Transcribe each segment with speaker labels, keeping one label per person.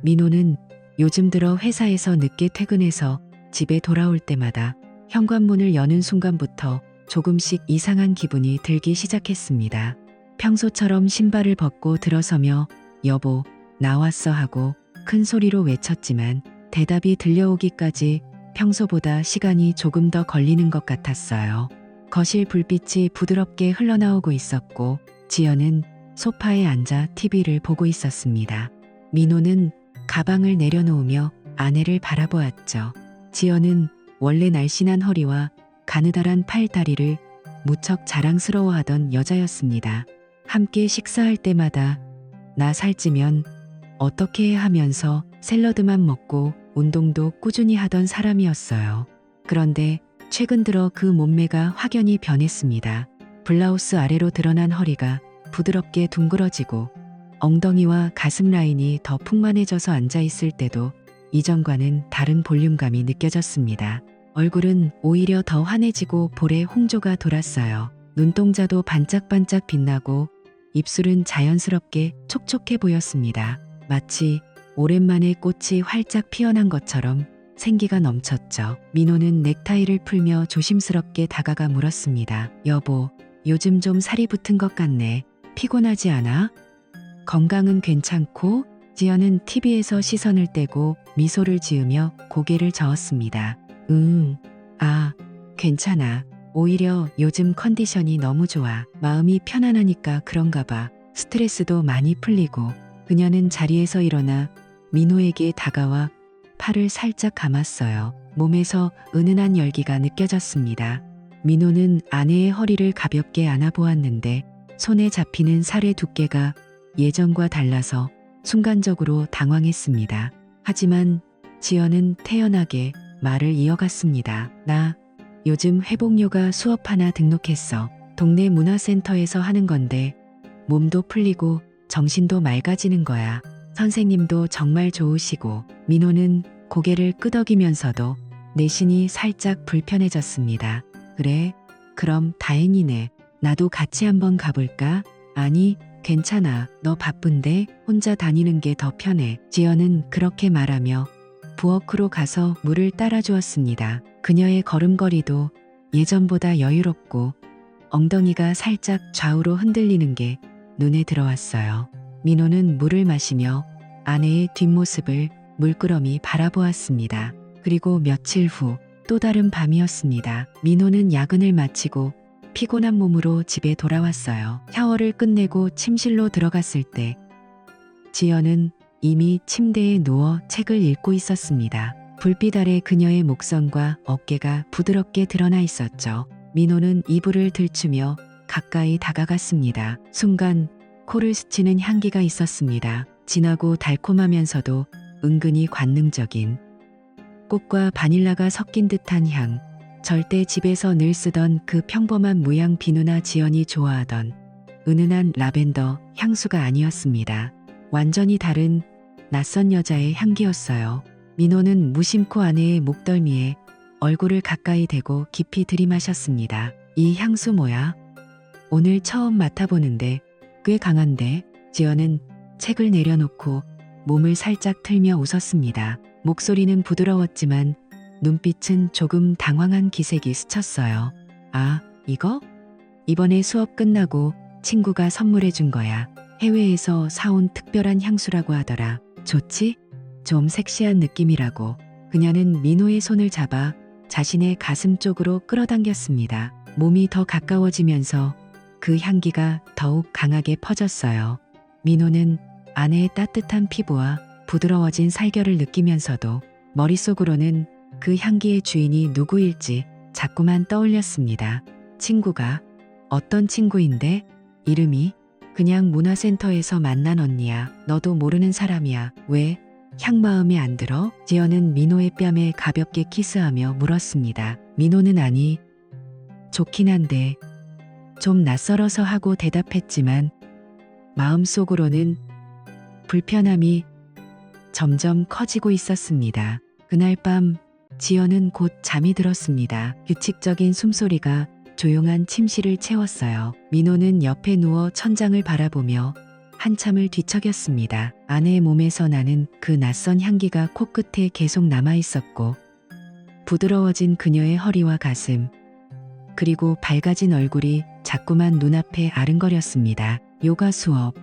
Speaker 1: 민호는 요즘 들어 회사에서 늦게 퇴근해서 집에 돌아올 때마다 현관문을 여는 순간부터 조금씩 이상한 기분이 들기 시작했습니다. 평소처럼 신발을 벗고 들어서며 여보, 나왔어 하고 큰 소리로 외쳤지만 대답이 들려오기까지 평소보다 시간이 조금 더 걸리는 것 같았어요. 거실 불빛이 부드럽게 흘러나오고 있었고 지연은 소파에 앉아 TV를 보고 있었습니다. 민호는 가방을 내려놓으며 아내를 바라보았죠. 지연은 원래 날씬한 허리와 가느다란 팔다리를 무척 자랑스러워하던 여자였습니다. 함께 식사할 때마다 나 살찌면 어떻게 해 하면서 샐러드만 먹고 운동도 꾸준히 하던 사람이었어요. 그런데 최근 들어 그 몸매가 확연히 변했습니다. 블라우스 아래로 드러난 허리가 부드럽게 둥그러지고 엉덩이와 가슴 라인이 더 풍만해져서 앉아있을 때도 이전과는 다른 볼륨감이 느껴졌습니다. 얼굴은 오히려 더 환해지고 볼에 홍조가 돌았어요. 눈동자도 반짝반짝 빛나고 입술은 자연스럽게 촉촉해 보였습니다. 마치 오랜만에 꽃이 활짝 피어난 것처럼 생기가 넘쳤죠. 민호는 넥타이를 풀며 조심스럽게 다가가 물었습니다. 여보, 요즘 좀 살이 붙은 것 같네. 피곤하지 않아? 건강은 괜찮고? 지연은 TV에서 시선을 떼고 미소를 지으며 고개를 저었습니다. 괜찮아. 오히려 요즘 컨디션이 너무 좋아. 마음이 편안하니까 그런가 봐. 스트레스도 많이 풀리고. 그녀는 자리에서 일어나 민호에게 다가와 팔을 살짝 감았어요. 몸에서 은은한 열기가 느껴졌습니다. 민호는 아내의 허리를 가볍게 안아보았는데 손에 잡히는 살의 두께가 예전과 달라서 순간적으로 당황했습니다. 하지만 지연은 태연하게 말을 이어갔습니다. 나 요즘 회복요가 수업 하나 등록했어. 동네 문화센터에서 하는 건데 몸도 풀리고 정신도 맑아지는 거야. 선생님도 정말 좋으시고. 민호는 고개를 끄덕이면서도 내신이 살짝 불편해졌습니다. 그래? 그럼 다행이네. 나도 같이 한번 가볼까? 아니, 괜찮아. 너 바쁜데 혼자 다니는 게 더 편해. 지연은 그렇게 말하며 부엌으로 가서 물을 따라 주었습니다. 그녀의 걸음걸이도 예전보다 여유롭고 엉덩이가 살짝 좌우로 흔들리는 게 눈에 들어왔어요. 민호는 물을 마시며 아내의 뒷모습을 물끄러미 바라보았습니다. 그리고 며칠 후 또 다른 밤이었습니다. 민호는 야근을 마치고 피곤한 몸으로 집에 돌아왔어요. 샤워를 끝내고 침실로 들어갔을 때 지연은 이미 침대에 누워 책을 읽고 있었습니다. 불빛 아래 그녀의 목선과 어깨가 부드럽게 드러나 있었죠. 민호는 이불을 들추며 가까이 다가갔습니다. 순간 코를 스치는 향기가 있었습니다. 진하고 달콤하면서도 은근히 관능적인 꽃과 바닐라가 섞인 듯한 향. 절대 집에서 늘 쓰던 그 평범한 무향 비누나 지연이 좋아하던 은은한 라벤더 향수가 아니었습니다. 완전히 다른 낯선 여자의 향기였어요. 민호는 무심코 아내의 목덜미에 얼굴을 가까이 대고 깊이 들이마셨습니다. 이 향수 뭐야? 오늘 처음 맡아보는데 꽤 강한데? 지연은 책을 내려놓고 몸을 살짝 틀며 웃었습니다. 목소리는 부드러웠지만 눈빛은 조금 당황한 기색이 스쳤어요. 아, 이거? 이번에 수업 끝나고 친구가 선물해 준 거야. 해외에서 사온 특별한 향수라고 하더라. 좋지? 좀 섹시한 느낌이라고. 그녀는 민호의 손을 잡아 자신의 가슴 쪽으로 끌어당겼습니다. 몸이 더 가까워지면서 그 향기가 더욱 강하게 퍼졌어요. 민호는 아내의 따뜻한 피부와 부드러워진 살결을 느끼면서도 머릿속으로는 그 향기의 주인이 누구일지 자꾸만 떠올렸습니다. 친구가? 어떤 친구인데? 이름이? 그냥 문화센터에서 만난 언니야. 너도 모르는 사람이야. 왜? 향 마음에 안 들어? 지연은 민호의 뺨에 가볍게 키스하며 물었습니다. 민호는 아니, 좋긴 한데 좀 낯설어서 하고 대답했지만 마음속으로는 불편함이 점점 커지고 있었습니다. 그날 밤 지연은 곧 잠이 들었습니다. 규칙적인 숨소리가 조용한 침실을 채웠어요. 민호는 옆에 누워 천장을 바라보며 한참을 뒤척였습니다. 아내의 몸에서 나는 그 낯선 향기가 코끝에 계속 남아 있었고 부드러워진 그녀의 허리와 가슴 그리고 밝아진 얼굴이 자꾸만 눈앞에 아른거렸습니다. 요가 수업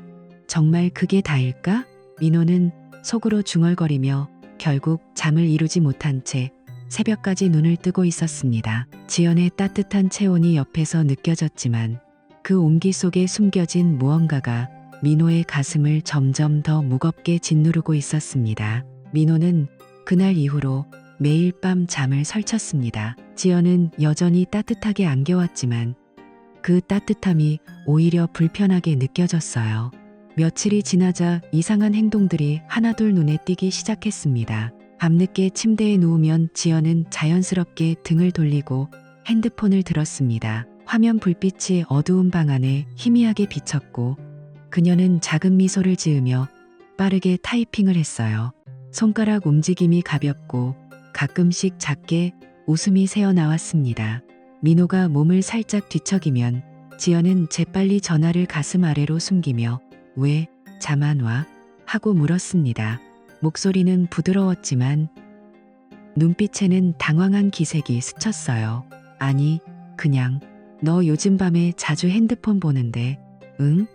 Speaker 1: 정말 그게 다일까? 민호는 속으로 중얼거리며 결국 잠을 이루지 못한 채 새벽까지 눈을 뜨고 있었습니다. 지연의 따뜻한 체온이 옆에서 느껴졌지만 그 온기 속에 숨겨진 무언가가 민호의 가슴을 점점 더 무겁게 짓누르고 있었습니다. 민호는 그날 이후로 매일 밤 잠을 설쳤습니다. 지연은 여전히 따뜻하게 안겨왔지만 그 따뜻함이 오히려 불편하게 느껴졌어요. 며칠이 지나자 이상한 행동들이 하나둘 눈에 띄기 시작했습니다. 밤늦게 침대에 누우면 지연은 자연스럽게 등을 돌리고 핸드폰을 들었습니다. 화면 불빛이 어두운 방 안에 희미하게 비쳤고 그녀는 작은 미소를 지으며 빠르게 타이핑을 했어요. 손가락 움직임이 가볍고 가끔씩 작게 웃음이 새어나왔습니다. 민호가 몸을 살짝 뒤척이면 지연은 재빨리 전화를 가슴 아래로 숨기며 왜 잠 안 와? 하고 물었습니다. 목소리는 부드러웠지만 눈빛에는 당황한 기색이 스쳤어요. 아니, 그냥 너 요즘 밤에 자주 핸드폰 보는데 응?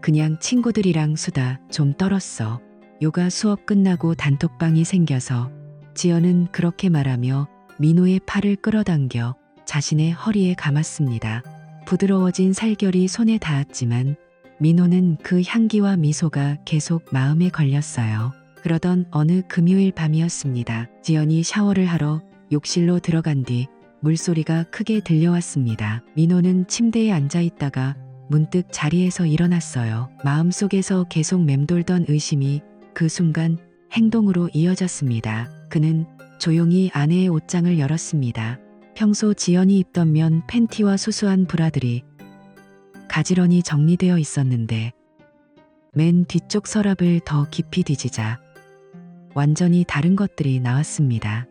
Speaker 1: 그냥 친구들이랑 수다 좀 떨었어. 요가 수업 끝나고 단톡방이 생겨서 지연은 그렇게 말하며 민호의 팔을 끌어당겨 자신의 허리에 감았습니다. 부드러워진 살결이 손에 닿았지만 민호는 그 향기와 미소가 계속 마음에 걸렸어요. 그러던 어느 금요일 밤이었습니다. 지연이 샤워를 하러 욕실로 들어간 뒤 물소리가 크게 들려왔습니다. 민호는 침대에 앉아 있다가 문득 자리에서 일어났어요. 마음속에서 계속 맴돌던 의심이 그 순간 행동으로 이어졌습니다. 그는 조용히 아내의 옷장을 열었습니다. 평소 지연이 입던 면 팬티와 수수한 브라들이 가지런히 정리되어 있었는데 맨 뒤쪽 서랍을 더 깊이 뒤지자 완전히 다른 것들이 나왔습니다.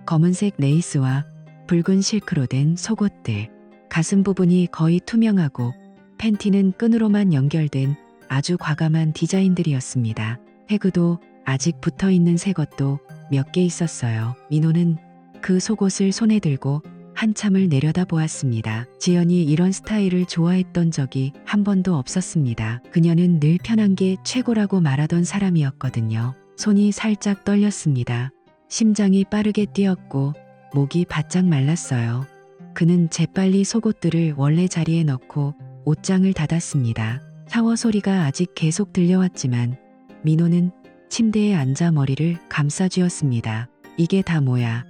Speaker 1: 검은색 레이스와 붉은 실크로 된 속옷들, 가슴 부분이 거의 투명하고 팬티는 끈으로만 연결된 아주 과감한 디자인들이었습니다. 태그도 아직 붙어있는 새 것도 몇 개 있었어요. 민호는 그 속옷을 손에 들고 한참을 내려다보았습니다. 지연이 이런 스타일을 좋아했던 적이 한 번도 없었습니다. 그녀는 늘 편한 게 최고라고 말하던 사람이었거든요. 손이 살짝 떨렸습니다. 심장이 빠르게 뛰었고 목이 바짝 말랐어요. 그는 재빨리 속옷들을 원래 자리에 넣고 옷장을 닫았습니다. 샤워 소리가 아직 계속 들려왔지만 민호는 침대에 앉아 머리를 감싸쥐었습니다. 이게 다 뭐야?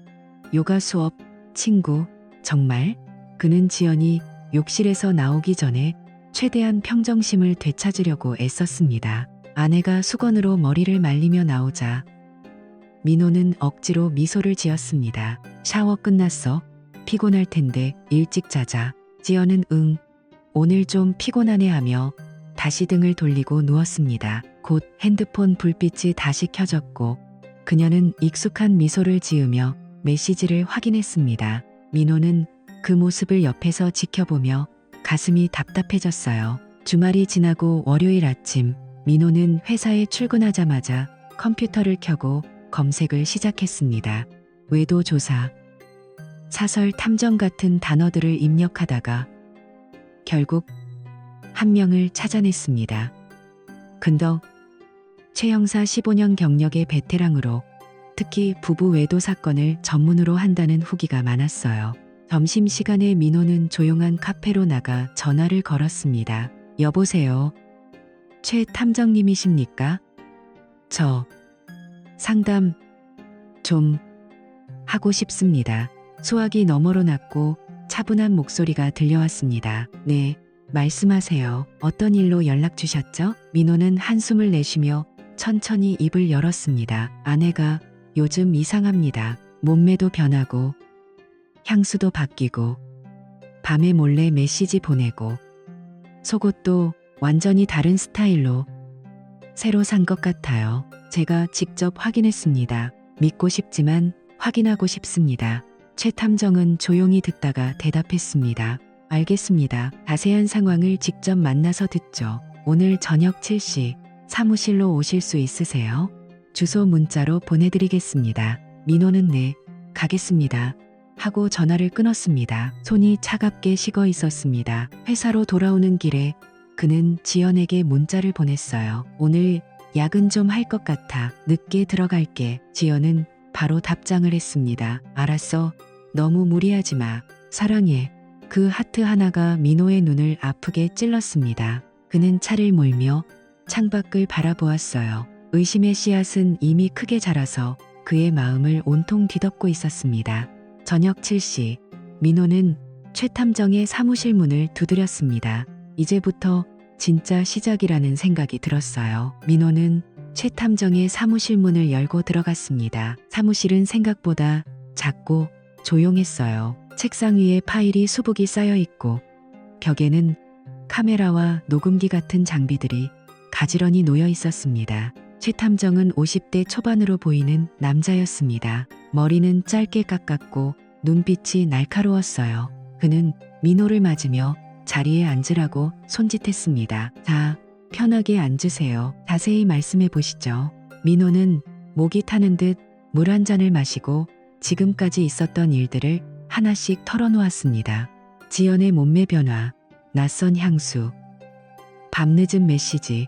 Speaker 1: 요가 수업, 친구, 정말? 그는 지연이 욕실에서 나오기 전에 최대한 평정심을 되찾으려고 애썼습니다. 아내가 수건으로 머리를 말리며 나오자 민호는 억지로 미소를 지었습니다. 샤워 끝났어? 피곤할 텐데 일찍 자자. 지연은 응, 오늘 좀 피곤하네 하며 다시 등을 돌리고 누웠습니다. 곧 핸드폰 불빛이 다시 켜졌고 그녀는 익숙한 미소를 지으며 메시지를 확인했습니다. 민호는 그 모습을 옆에서 지켜보며 가슴이 답답해졌어요. 주말이 지나고 월요일 아침 민호는 회사에 출근하자마자 컴퓨터를 켜고 검색을 시작했습니다. 외도 조사, 사설 탐정 같은 단어들을 입력하다가 결국 한 명을 찾아냈습니다. 근덕, 최 형사 15년 경력의 베테랑으로 특히 부부 외도 사건을 전문으로 한다는 후기가 많았어요. 점심시간에 민호는 조용한 카페로 나가 전화를 걸었습니다. 여보세요. 최 탐정님이십니까? 저 상담 좀 하고 싶습니다. 수화기 너머로 낮고 차분한 목소리가 들려왔습니다. 네, 말씀하세요. 어떤 일로 연락 주셨죠? 민호는 한숨을 내쉬며 천천히 입을 열었습니다. 아내가 요즘 이상합니다. 몸매도 변하고 향수도 바뀌고 밤에 몰래 메시지 보내고 속옷도 완전히 다른 스타일로 새로 산 것 같아요. 제가 직접 확인했습니다. 믿고 싶지만 확인하고 싶습니다. 최 탐정은 조용히 듣다가 대답했습니다. 알겠습니다. 자세한 상황을 직접 만나서 듣죠. 오늘 저녁 7시 사무실로 오실 수 있으세요? 주소 문자로 보내드리겠습니다. 민호는 네, 가겠습니다. 하고 전화를 끊었습니다. 손이 차갑게 식어 있었습니다. 회사로 돌아오는 길에 그는 지연에게 문자를 보냈어요. 오늘 야근 좀 할 것 같아. 늦게 들어갈게. 지연은 바로 답장을 했습니다. 알았어. 너무 무리하지 마. 사랑해. 그 하트 하나가 민호의 눈을 아프게 찔렀습니다. 그는 차를 몰며 창밖을 바라보았어요. 의심의 씨앗은 이미 크게 자라서 그의 마음을 온통 뒤덮고 있었습니다. 저녁 7시 민호는 최 탐정의 사무실 문을 두드렸습니다. 이제부터 진짜 시작이라는 생각이 들었어요. 민호는 최 탐정의 사무실 문을 열고 들어갔습니다. 사무실은 생각보다 작고 조용했어요. 책상 위에 파일이 수북이 쌓여 있고 벽에는 카메라와 녹음기 같은 장비들이 가지런히 놓여 있었습니다. 최 탐정은 50대 초반으로 보이는 남자였습니다. 머리는 짧게 깎았고 눈빛이 날카로웠어요. 그는 민호를 맞으며 자리에 앉으라고 손짓했습니다. 자, 편하게 앉으세요. 자세히 말씀해 보시죠. 민호는 목이 타는 듯 물 한 잔을 마시고 지금까지 있었던 일들을 하나씩 털어놓았습니다. 지연의 몸매 변화, 낯선 향수, 밤늦은 메시지,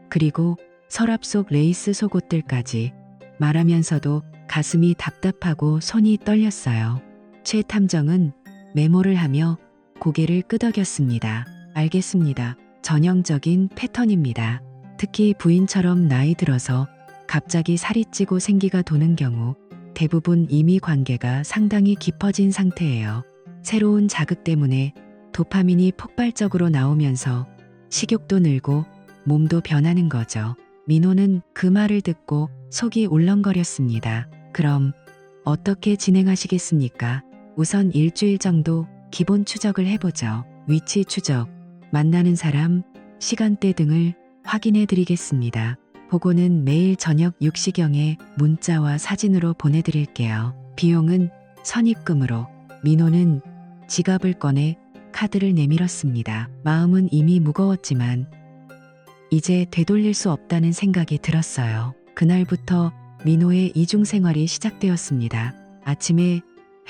Speaker 1: 그리고 서랍 속 레이스 속옷들까지 말하면서도 가슴이 답답하고 손이 떨렸어요. 최 탐정은 메모를 하며 고개를 끄덕였습니다. 알겠습니다. 전형적인 패턴입니다. 특히 부인처럼 나이 들어서 갑자기 살이 찌고 생기가 도는 경우 대부분 이미 관계가 상당히 깊어진 상태예요. 새로운 자극 때문에 도파민이 폭발적으로 나오면서 식욕도 늘고 몸도 변하는 거죠. 민호는 그 말을 듣고 속이 울렁거렸습니다. 그럼 어떻게 진행하시겠습니까? 우선 일주일 정도 기본 추적을 해보죠. 위치 추적, 만나는 사람, 시간대 등을 확인해 드리겠습니다. 보고는 매일 저녁 6시경에 문자와 사진으로 보내드릴게요. 비용은 선입금으로. 민호는 지갑을 꺼내 카드를 내밀었습니다. 마음은 이미 무거웠지만 이제 되돌릴 수 없다는 생각이 들었어요. 그날부터 민호의 이중생활이 시작되었습니다. 아침에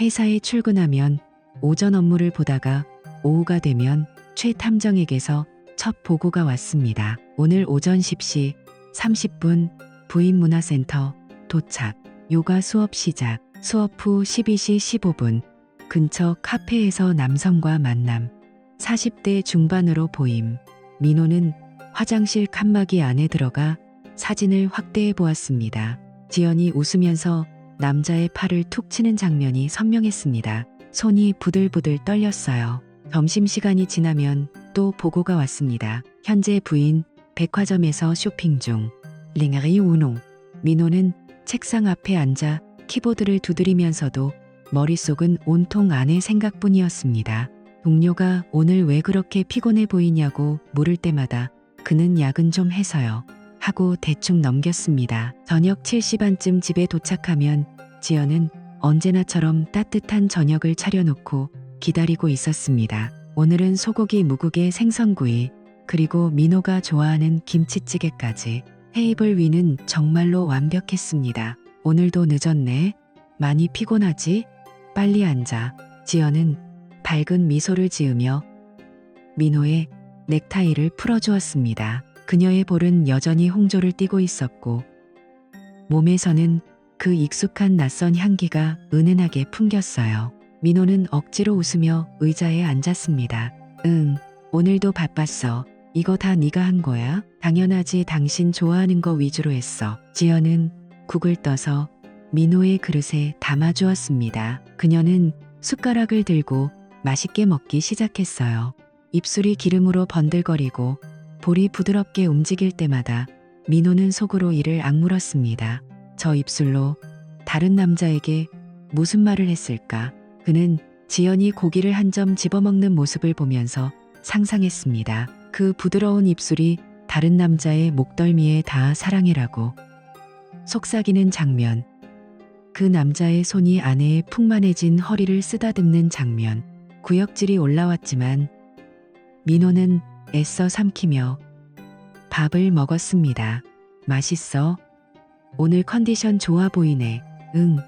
Speaker 1: 회사에 출근하면 오전 업무를 보다가 오후가 되면 최 탐정에게서 첫 보고가 왔습니다. 오늘 오전 10시 30분 부인문화센터 도착. 요가 수업 시작. 수업 후 12시 15분 근처 카페에서 남성과 만남. 40대 중반으로 보임. 민호는 화장실 칸막이 안에 들어가 사진을 확대해 보았습니다. 지연이 웃으면서 남자의 팔을 툭 치는 장면이 선명했습니다. 손이 부들부들 떨렸어요. 점심시간이 지나면 또 보고가 왔습니다. 현재 부인 백화점에서 쇼핑 중. 링아리 우농. 민호는 책상 앞에 앉아 키보드를 두드리면서도 머릿속은 온통 아내 생각뿐이었습니다. 동료가 오늘 왜 그렇게 피곤해 보이냐고 물을 때마다 그는 야근 좀 해서요. 하고 대충 넘겼습니다. 저녁 7시 반쯤 집에 도착하면 지연은 언제나처럼 따뜻한 저녁을 차려놓고 기다리고 있었습니다. 오늘은 소고기 무국에 생선구이, 그리고 민호가 좋아하는 김치찌개까지. 테이블 위는 정말로 완벽했습니다. 오늘도 늦었네. 많이 피곤하지? 빨리 앉아. 지연은 밝은 미소를 지으며 민호의 넥타이를 풀어주었습니다. 그녀의 볼은 여전히 홍조를 띠고 있었고 몸에서는 그 익숙한 낯선 향기가 은은하게 풍겼어요. 민호는 억지로 웃으며 의자에 앉았습니다. 응, 오늘도 바빴어. 이거 다 네가 한 거야? 당연하지. 당신 좋아하는 거 위주로 했어. 지연은 국을 떠서 민호의 그릇에 담아주었습니다. 그녀는 숟가락을 들고 맛있게 먹기 시작했어요. 입술이 기름으로 번들거리고 볼이 부드럽게 움직일 때마다 민호는 속으로 이를 악물었습니다. 저 입술로 다른 남자에게 무슨 말을 했을까? 그는 지연이 고기를 한 점 집어먹는 모습을 보면서 상상했습니다. 그 부드러운 입술이 다른 남자의 목덜미에 닿아 사랑해라고 속삭이는 장면. 그 남자의 손이 아내의 풍만해진 허리를 쓰다듬는 장면. 구역질이 올라왔지만 민호는 애써 삼키며 밥을 먹었습니다. 맛있어? 오늘 컨디션 좋아 보이네. 응,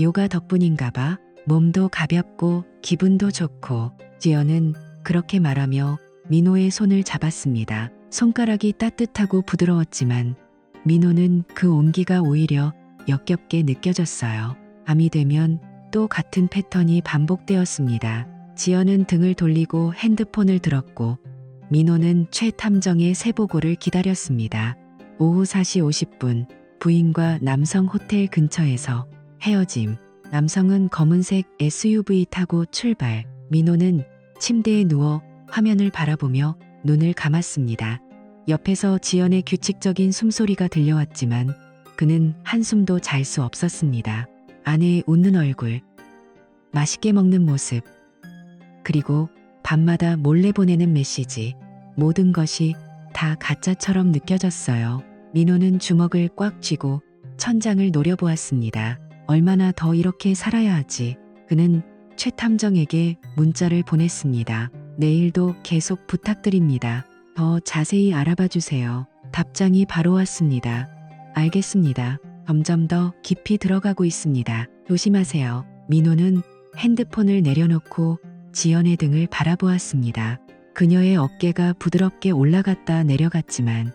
Speaker 1: 요가 덕분인가 봐. 몸도 가볍고 기분도 좋고. 지연은 그렇게 말하며 민호의 손을 잡았습니다. 손가락이 따뜻하고 부드러웠지만 민호는 그 온기가 오히려 역겹게 느껴졌어요. 밤이 되면 또 같은 패턴이 반복되었습니다. 지연은 등을 돌리고 핸드폰을 들었고 민호는 최 탐정의 새 보고를 기다렸습니다. 오후 4시 50분 부인과 남성 호텔 근처에서 헤어짐. 남성은 검은색 SUV 타고 출발. 민호는 침대에 누워 화면을 바라보며 눈을 감았습니다. 옆에서 지연의 규칙적인 숨소리가 들려왔지만 그는 한숨도 잘 수 없었습니다. 아내의 웃는 얼굴, 맛있게 먹는 모습, 그리고 밤마다 몰래 보내는 메시지. 모든 것이 다 가짜처럼 느껴졌어요. 민호는 주먹을 꽉 쥐고 천장을 노려보았습니다. 얼마나 더 이렇게 살아야 하지? 그는 최 탐정에게 문자를 보냈습니다. 내일도 계속 부탁드립니다. 더 자세히 알아봐 주세요. 답장이 바로 왔습니다. 알겠습니다. 점점 더 깊이 들어가고 있습니다. 조심하세요. 민호는 핸드폰을 내려놓고 지연의 등을 바라보았습니다. 그녀의 어깨가 부드럽게 올라갔다 내려갔지만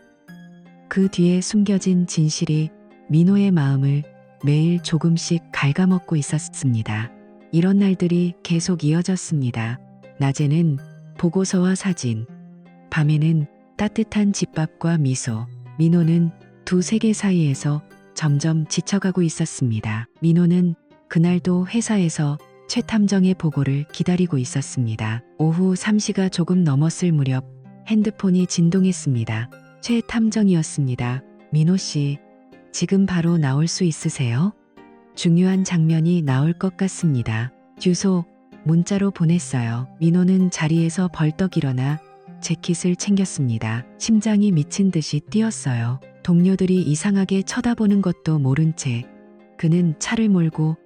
Speaker 1: 그 뒤에 숨겨진 진실이 민호의 마음을 매일 조금씩 갉아먹고 있었습니다. 이런 날들이 계속 이어졌습니다. 낮에는 보고서와 사진, 밤에는 따뜻한 집밥과 미소. 민호는 두 세계 사이에서 점점 지쳐가고 있었습니다. 민호는 그날도 회사에서 최 탐정의 보고를 기다리고 있었습니다. 오후 3시가 조금 넘었을 무렵 핸드폰이 진동했습니다. 최 탐정이었습니다. 민호 씨, 지금 바로 나올 수 있으세요? 중요한 장면이 나올 것 같습니다. 주소, 문자로 보냈어요. 민호는 자리에서 벌떡 일어나 재킷을 챙겼습니다. 심장이 미친 듯이 뛰었어요. 동료들이 이상하게 쳐다보는 것도 모른 채 그는 차를 몰고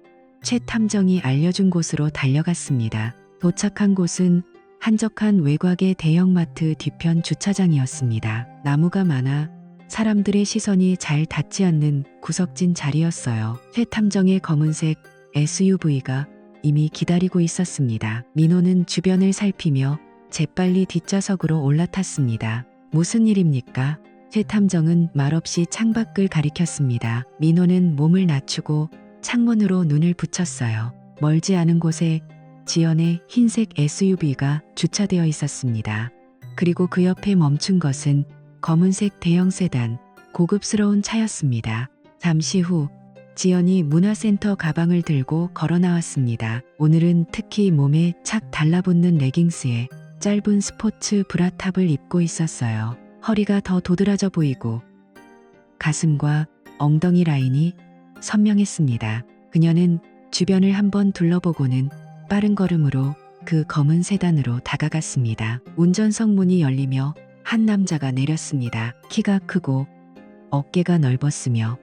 Speaker 1: 최 탐정이 알려준 곳으로 달려갔습니다. 도착한 곳은 한적한 외곽의 대형마트 뒤편 주차장이었습니다. 나무가 많아 사람들의 시선이 잘 닿지 않는 구석진 자리였어요. 최 탐정의 검은색 SUV가 이미 기다리고 있었습니다. 민호는 주변을 살피며 재빨리 뒷좌석으로 올라탔습니다. 무슨 일입니까? 최 탐정은 말없이 창밖을 가리켰습니다. 민호는 몸을 낮추고 창문으로 눈을 붙였어요. 멀지 않은 곳에 지연의 흰색 SUV가 주차되어 있었습니다. 그리고 그 옆에 멈춘 것은 검은색 대형 세단, 고급스러운 차였습니다. 잠시 후 지연이 문화센터 가방을 들고 걸어 나왔습니다. 오늘은 특히 몸에 착 달라붙는 레깅스에 짧은 스포츠 브라탑을 입고 있었어요. 허리가 더 도드라져 보이고 가슴과 엉덩이 라인이 선명했습니다. 그녀는 주변을 한번 둘러보고는 빠른 걸음으로 그 검은 세단으로 다가갔습니다. 운전석 문이 열리며 한 남자가 내렸습니다. 키가 크고 어깨가 넓었으며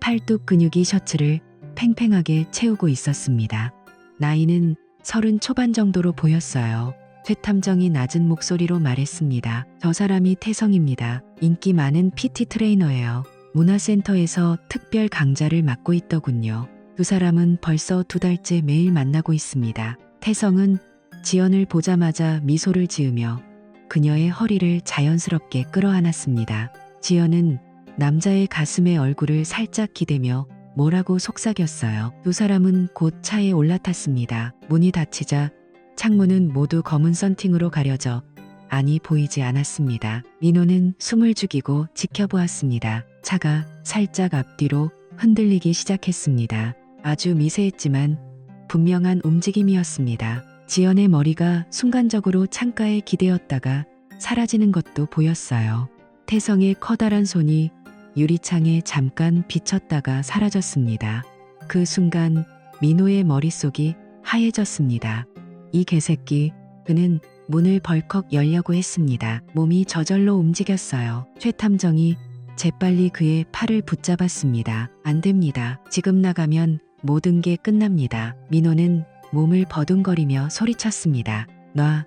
Speaker 1: 팔뚝 근육이 셔츠를 팽팽하게 채우고 있었습니다. 나이는 30 초반 정도로 보였어요. 최 탐정이 낮은 목소리로 말했습니다. 저 사람이 태성입니다. 인기 많은 PT 트레이너예요. 문화센터에서 특별 강좌를 맡고 있더군요. 두 사람은 벌써 2달째 매일 만나고 있습니다. 태성은 지연을 보자마자 미소를 지으며 그녀의 허리를 자연스럽게 끌어안았습니다. 지연은 남자의 가슴에 얼굴을 살짝 기대며 뭐라고 속삭였어요. 두 사람은 곧 차에 올라탔습니다. 문이 닫히자 창문은 모두 검은 썬팅으로 가려져 안이 보이지 않았습니다. 민호는 숨을 죽이고 지켜보았습니다. 차가 살짝 앞뒤로 흔들리기 시작했습니다. 아주 미세했지만 분명한 움직임이었습니다. 지연의 머리가 순간적으로 창가에 기대었다가 사라지는 것도 보였어요. 태성의 커다란 손이 유리창에 잠깐 비쳤다가 사라졌습니다. 그 순간 민호의 머릿속이 하얘졌습니다. 이 개새끼, 그는 문을 벌컥 열려고 했습니다. 몸이 저절로 움직였어요. 최 탐정이 재빨리 그의 팔을 붙잡았습니다. 안 됩니다. 지금 나가면 모든 게 끝납니다. 민호는 몸을 버둥거리며 소리쳤습니다. 놔.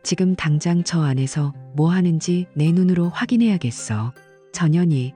Speaker 1: 지금 당장 저 안에서 뭐 하는지 내 눈으로 확인해야겠어. 전현희.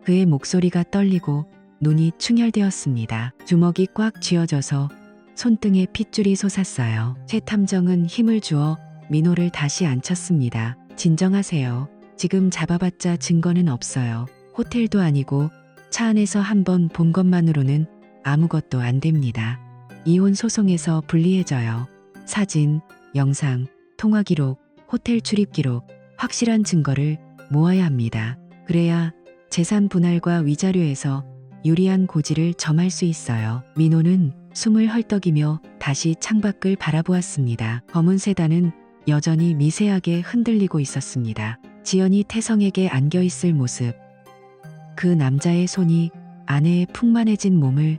Speaker 1: 그의 목소리가 떨리고 눈이 충혈되었습니다. 주먹이 꽉 쥐어져서 손등에 핏줄이 솟았어요. 최 탐정은 힘을 주어 민호를 다시 앉혔습니다. 진정하세요. 지금 잡아봤자 증거는 없어요. 호텔도 아니고 차 안에서 한번 본 것만으로는 아무것도 안 됩니다. 이혼 소송에서 불리해져요. 사진, 영상, 통화 기록, 호텔 출입 기록, 확실한 증거를 모아야 합니다. 그래야 재산 분할과 위자료에서 유리한 고지를 점할 수 있어요. 민호는 숨을 헐떡이며 다시 창밖을 바라보았습니다. 검은 세단은 여전히 미세하게 흔들리고 있었습니다. 지연이 태성에게 안겨있을 모습. 그 남자의 손이 아내의 풍만해진 몸을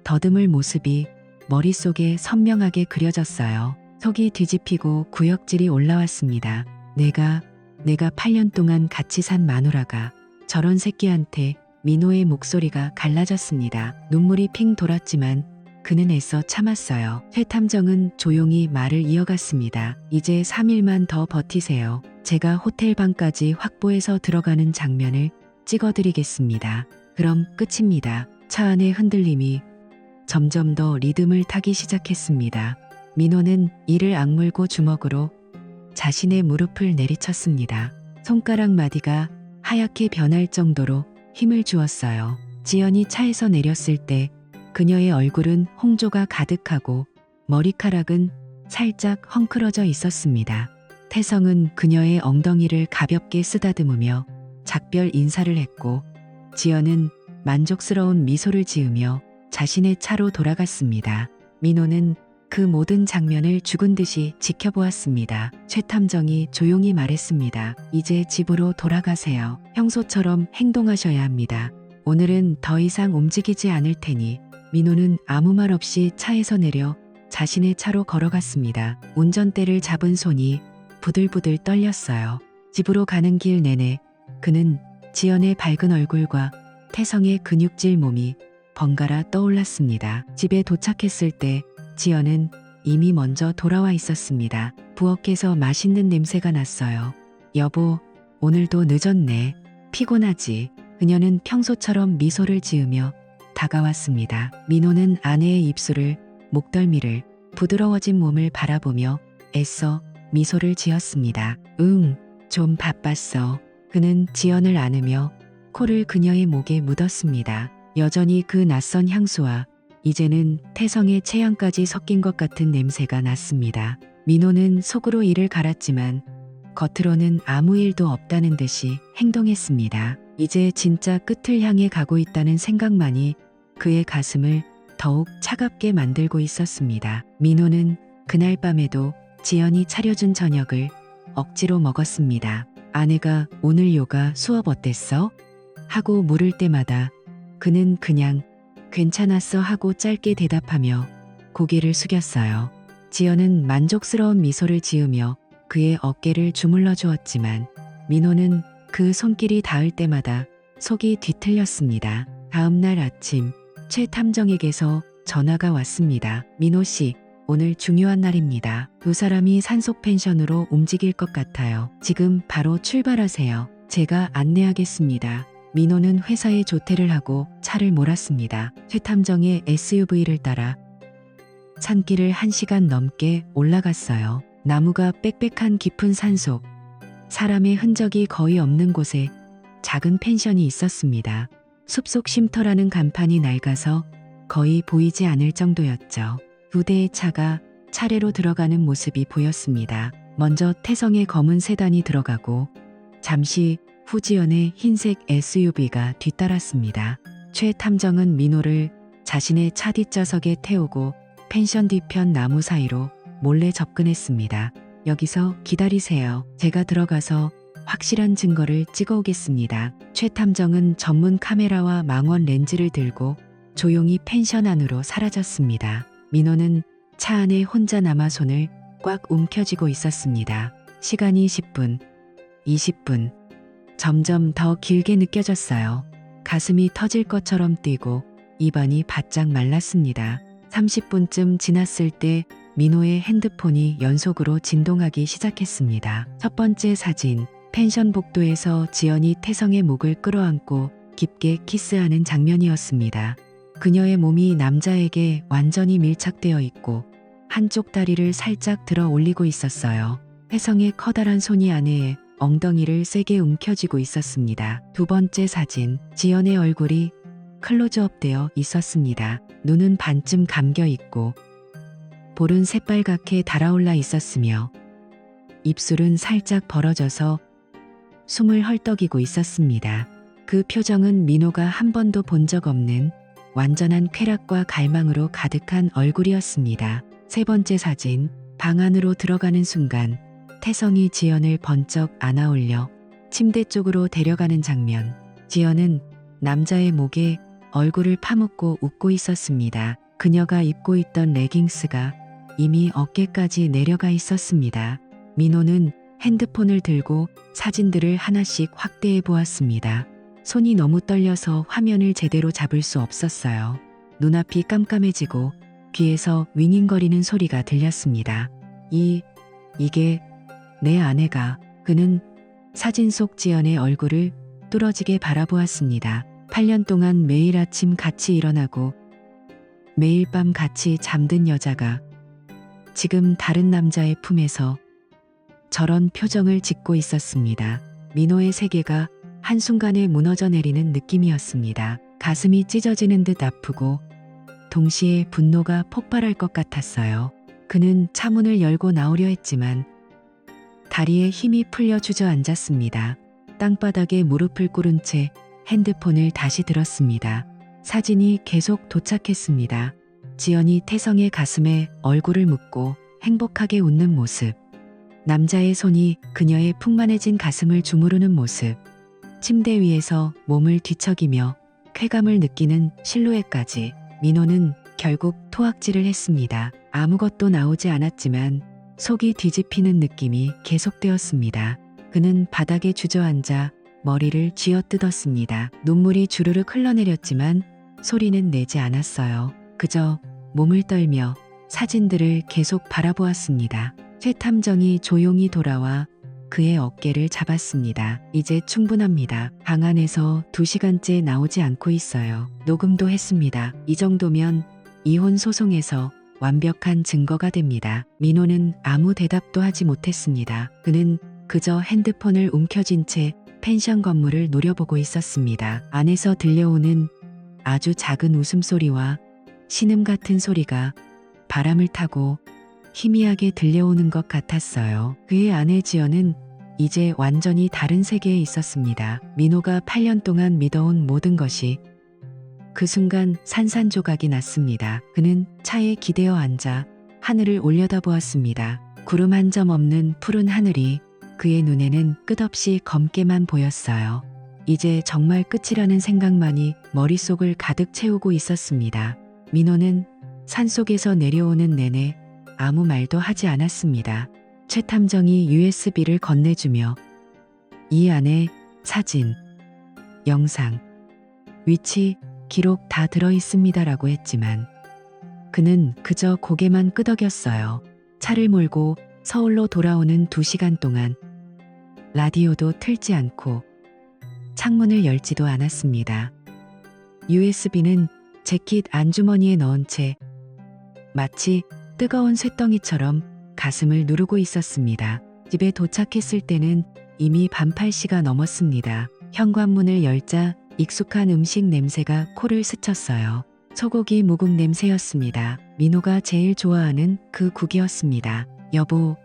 Speaker 1: 더듬을 모습이 머릿속에 선명하게 그려졌어요. 속이 뒤집히고 구역질이 올라왔습니다. 내가 8년 동안 같이 산 마누라가 저런 새끼한테. 민호의 목소리가 갈라졌습니다. 눈물이 핑 돌았지만 그는 애써 참았어요. 최 탐정은 조용히 말을 이어갔습니다. 이제 3일만 더 버티세요. 제가 호텔 방까지 확보해서 들어가는 장면을 찍어드리겠습니다. 그럼 끝입니다. 차 안의 흔들림이 점점 더 리듬을 타기 시작했습니다. 민호는 이를 악물고 주먹으로 자신의 무릎을 내리쳤습니다. 손가락 마디가 하얗게 변할 정도로 힘을 주었어요. 지연이 차에서 내렸을 때 그녀의 얼굴은 홍조가 가득하고 머리카락은 살짝 헝클어져 있었습니다. 태성은 그녀의 엉덩이를 가볍게 쓰다듬으며 작별 인사를 했고 지연은 만족스러운 미소를 지으며 자신의 차로 돌아갔습니다. 민호는 그 모든 장면을 죽은 듯이 지켜보았습니다. 최 탐정이 조용히 말했습니다. 이제 집으로 돌아가세요. 평소처럼 행동하셔야 합니다. 오늘은 더 이상 움직이지 않을 테니. 민호는 아무 말 없이 차에서 내려 자신의 차로 걸어갔습니다. 운전대를 잡은 손이 부들부들 떨렸어요. 집으로 가는 길 내내 그는 지연의 밝은 얼굴과 태성의 근육질 몸이 번갈아 떠올랐습니다. 집에 도착했을 때 지연은 이미 먼저 돌아와 있었습니다. 부엌에서 맛있는 냄새가 났어요. 여보, 오늘도 늦었네. 피곤하지? 그녀는 평소처럼 미소를 지으며 다가왔습니다. 민호는 아내의 입술을, 목덜미를, 부드러워진 몸을 바라보며 애써 미소를 지었습니다. 좀 바빴어. 그는 지연을 안으며 코를 그녀의 목에 묻었습니다. 여전히 그 낯선 향수와 이제는 태성의 체향까지 섞인 것 같은 냄새가 났습니다. 민호는 속으로 이를 갈았지만 겉으로는 아무 일도 없다는 듯이 행동했습니다. 이제 진짜 끝을 향해 가고 있다는 생각만이 그의 가슴을 더욱 차갑게 만들고 있었습니다. 민호는 그날 밤에도 지연이 차려준 저녁을 억지로 먹었습니다. 아내가 오늘 요가 수업 어땠어? 하고 물을 때마다 그는 그냥 괜찮았어 하고 짧게 대답하며 고개를 숙였어요. 지연은 만족스러운 미소를 지으며 그의 어깨를 주물러 주었지만 민호는 그 손길이 닿을 때마다 속이 뒤틀렸습니다. 다음 날 아침 최 탐정에게서 전화가 왔습니다. 민호 씨, 오늘 중요한 날입니다. 두 사람이 산속 펜션으로 움직일 것 같아요. 지금 바로 출발하세요. 제가 안내하겠습니다. 민호는 회사에 조퇴를 하고 차를 몰았습니다. 최 탐정의 SUV를 따라 산길을 1시간 넘게 올라갔어요. 나무가 빽빽한 깊은 산속, 사람의 흔적이 거의 없는 곳에 작은 펜션이 있었습니다. 숲속 쉼터라는 간판이 낡아서 거의 보이지 않을 정도였죠. 2대의 차가 차례로 들어가는 모습이 보였습니다. 먼저 태성의 검은 세단이 들어가고 잠시 후 지연의 흰색 SUV가 뒤따랐습니다. 최 탐정은 민호를 자신의 차 뒷좌석에 태우고 펜션 뒤편 나무 사이로 몰래 접근했습니다. 여기서 기다리세요. 제가 들어가서 확실한 증거를 찍어오겠습니다. 최 탐정은 전문 카메라와 망원 렌즈를 들고 조용히 펜션 안으로 사라졌습니다. 민호는 차 안에 혼자 남아 손을 꽉 움켜쥐고 있었습니다. 시간이 10분, 20분, 점점 더 길게 느껴졌어요. 가슴이 터질 것처럼 뛰고 입안이 바짝 말랐습니다. 30분쯤 지났을 때 민호의 핸드폰이 연속으로 진동하기 시작했습니다. 첫 번째 사진, 펜션 복도에서 지연이 태성의 목을 끌어안고 깊게 키스하는 장면이었습니다. 그녀의 몸이 남자에게 완전히 밀착되어 있고 한쪽 다리를 살짝 들어 올리고 있었어요. 태성의 커다란 손이 아내의 엉덩이를 세게 움켜쥐고 있었습니다. 두 번째 사진, 지연의 얼굴이 클로즈업되어 있었습니다. 눈은 반쯤 감겨 있고 볼은 새빨갛게 달아올라 있었으며 입술은 살짝 벌어져서 숨을 헐떡이고 있었습니다. 그 표정은 민호가 한 번도 본 적 없는 완전한 쾌락과 갈망으로 가득한 얼굴이었습니다. 세 번째 사진, 방 안으로 들어가는 순간 태성이 지연을 번쩍 안아올려 침대 쪽으로 데려가는 장면. 지연은 남자의 목에 얼굴을 파묻고 웃고 있었습니다. 그녀가 입고 있던 레깅스가 이미 어깨까지 내려가 있었습니다. 민호는 핸드폰을 들고 사진들을 하나씩 확대해 보았습니다. 손이 너무 떨려서 화면을 제대로 잡을 수 없었어요. 눈앞이 깜깜해지고 귀에서 윙윙거리는 소리가 들렸습니다. 이게 내 아내가. 그는 사진 속 지연의 얼굴을 뚫어지게 바라보았습니다. 8년 동안 매일 아침 같이 일어나고 매일 밤 같이 잠든 여자가 지금 다른 남자의 품에서 저런 표정을 짓고 있었습니다. 민호의 세계가 한순간에 무너져 내리는 느낌이었습니다. 가슴이 찢어지는 듯 아프고 동시에 분노가 폭발할 것 같았어요. 그는 차문을 열고 나오려 했지만 다리에 힘이 풀려 주저앉았습니다. 땅바닥에 무릎을 꿇은 채 핸드폰을 다시 들었습니다. 사진이 계속 도착했습니다. 지연이 태성의 가슴에 얼굴을 묻고 행복하게 웃는 모습. 남자의 손이 그녀의 풍만해진 가슴을 주무르는 모습. 침대 위에서 몸을 뒤척이며 쾌감을 느끼는 실루엣까지. 민호는 결국 토악질을 했습니다. 아무것도 나오지 않았지만 속이 뒤집히는 느낌이 계속되었습니다. 그는 바닥에 주저앉아 머리를 쥐어뜯었습니다. 눈물이 주르륵 흘러내렸지만 소리는 내지 않았어요. 그저 몸을 떨며 사진들을 계속 바라보았습니다. 최탐정이 조용히 돌아와 그의 어깨를 잡았습니다. 이제 충분합니다. 방 안에서 2시간째 나오지 않고 있어요. 녹음도 했습니다. 이 정도면 이혼 소송에서 완벽한 증거가 됩니다. 민호는 아무 대답도 하지 못했습니다. 그는 그저 핸드폰을 움켜쥔 채 펜션 건물을 노려보고 있었습니다. 안에서 들려오는 아주 작은 웃음소리와 신음 같은 소리가 바람을 타고 희미하게 들려오는 것 같았어요. 그의 아내 지연은 이제 완전히 다른 세계에 있었습니다. 민호가 8년 동안 믿어온 모든 것이 그 순간 산산조각이 났습니다. 그는 차에 기대어 앉아 하늘을 올려다보았습니다. 구름 한 점 없는 푸른 하늘이 그의 눈에는 끝없이 검게만 보였어요. 이제 정말 끝이라는 생각만이 머릿속을 가득 채우고 있었습니다. 민호는 산속에서 내려오는 내내 아무 말도 하지 않았습니다. 최탐정이 USB를 건네주며 이 안에 사진, 영상, 위치, 기록 다 들어있습니다라고 했지만 그는 그저 고개만 끄덕였어요. 차를 몰고 서울로 돌아오는 2시간 동안 라디오도 틀지 않고 창문을 열지도 않았습니다. USB는 재킷 안주머니에 넣은 채 마치 뜨거운 쇳덩이처럼 가슴을 누르고 있었습니다. 집에 도착했을 때는 이미 밤 8시가 넘었습니다. 현관문을 열자 익숙한 음식 냄새가 코를 스쳤어요. 소고기 무국 냄새였습니다. 민호가 제일 좋아하는 그 국이었습니다. 여보,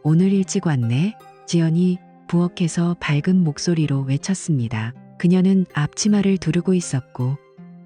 Speaker 1: 오늘 일찍 왔네? 지연이 부엌에서 밝은 목소리로 외쳤습니다. 그녀는 앞치마를 두르고 있었고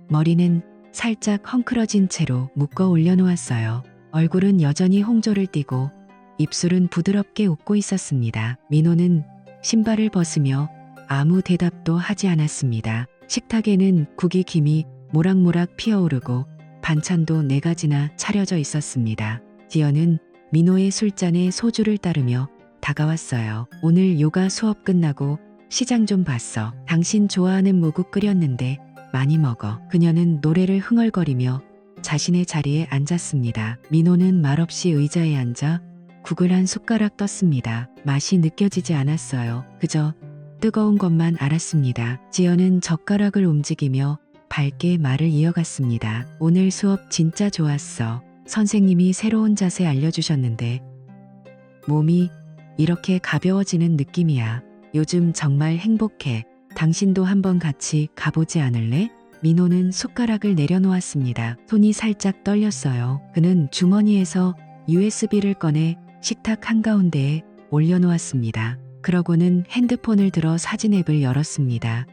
Speaker 1: 머리는 살짝 헝클어진 채로 묶어 올려놓았어요. 얼굴은 여전히 홍조를 띠고 입술은 부드럽게 웃고 있었습니다. 민호는 신발을 벗으며 아무 대답도 하지 않았습니다. 식탁에는 국이 김이 모락모락 피어오르고 반찬도 4가지나 차려져 있었습니다. 지연은 민호의 술잔에 소주를 따르며 다가왔어요. 오늘 요가 수업 끝나고 시장 좀 봤어. 당신 좋아하는 무국 끓였는데 많이 먹어. 그녀는 노래를 흥얼거리며 자신의 자리에 앉았습니다. 민호는 말없이 의자에 앉아 국을 한 숟가락 떴습니다. 맛이 느껴지지 않았어요. 그저 뜨거운 것만 알았습니다. 지연은 젓가락을 움직이며 밝게 말을 이어갔습니다. 오늘 수업 진짜 좋았어. 선생님이 새로운 자세 알려주셨는데 몸이 이렇게 가벼워지는 느낌이야. 요즘 정말 행복해. 당신도 한번 같이 가보지 않을래? 민호는 숟가락을 내려놓았습니다. 손이 살짝 떨렸어요. 그는 주머니에서 USB를 꺼내 식탁 한가운데에 올려놓았습니다. 그러고는 핸드폰을 들어 사진 앱을 열었습니다.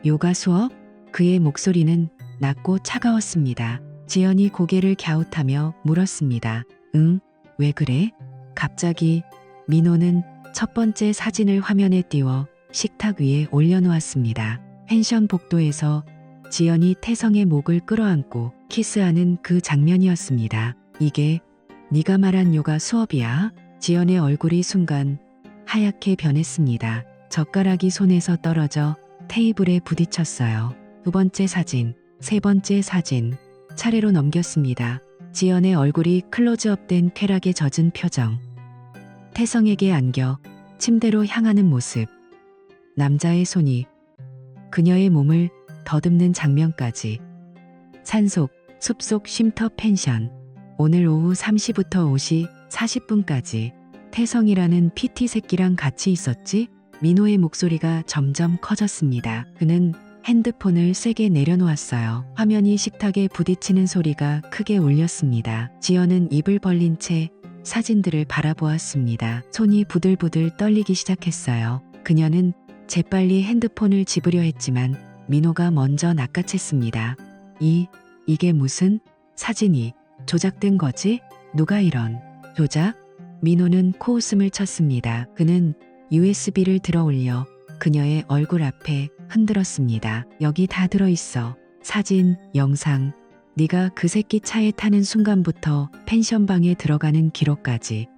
Speaker 1: 요가 수업? 그의 목소리는 낮고 차가웠습니다. 지연이 고개를 갸웃하며 물었습니다. 응? 왜 그래? 갑자기 민호는 첫 번째 사진을 화면에 띄워 식탁 위에 올려놓았습니다. 펜션 복도에서 지연이 태성의 목을 끌어안고 키스하는 그 장면이었습니다. 이게 네가 말한 요가 수업이야? 지연의 얼굴이 순간 하얗게 변했습니다. 젓가락이 손에서 떨어져 테이블에 부딪혔어요. 두 번째 사진, 세 번째 사진, 차례로 넘겼습니다. 지연의 얼굴이 클로즈업된 쾌락에 젖은 표정. 태성에게 안겨 침대로 향하는 모습. 남자의 손이 그녀의 몸을 더듬는 장면까지. 산속, 숲속 쉼터 펜션. 오늘 오후 3시부터 5시 40분까지. 태성이라는 PT 새끼랑 같이 있었지? 민호의 목소리가 점점 커졌습니다. 그는 핸드폰을 세게 내려놓았어요. 화면이 식탁에 부딪히는 소리가 크게 울렸습니다. 지연은 입을 벌린 채 사진들을 바라보았습니다. 손이 부들부들 떨리기 시작했어요. 그녀는 재빨리 핸드폰을 집으려 했지만 민호가 먼저 낚아챘습니다. 이게 무슨 사진이 조작된 거지? 누가 이런 조작? 민호는 코웃음을 쳤습니다. 그는 USB를 들어 올려 그녀의 얼굴 앞에 흔들었습니다. 여기 다 들어있어. 사진, 영상, 네가 그 새끼 차에 타는 순간부터 펜션방에 들어가는 기록까지.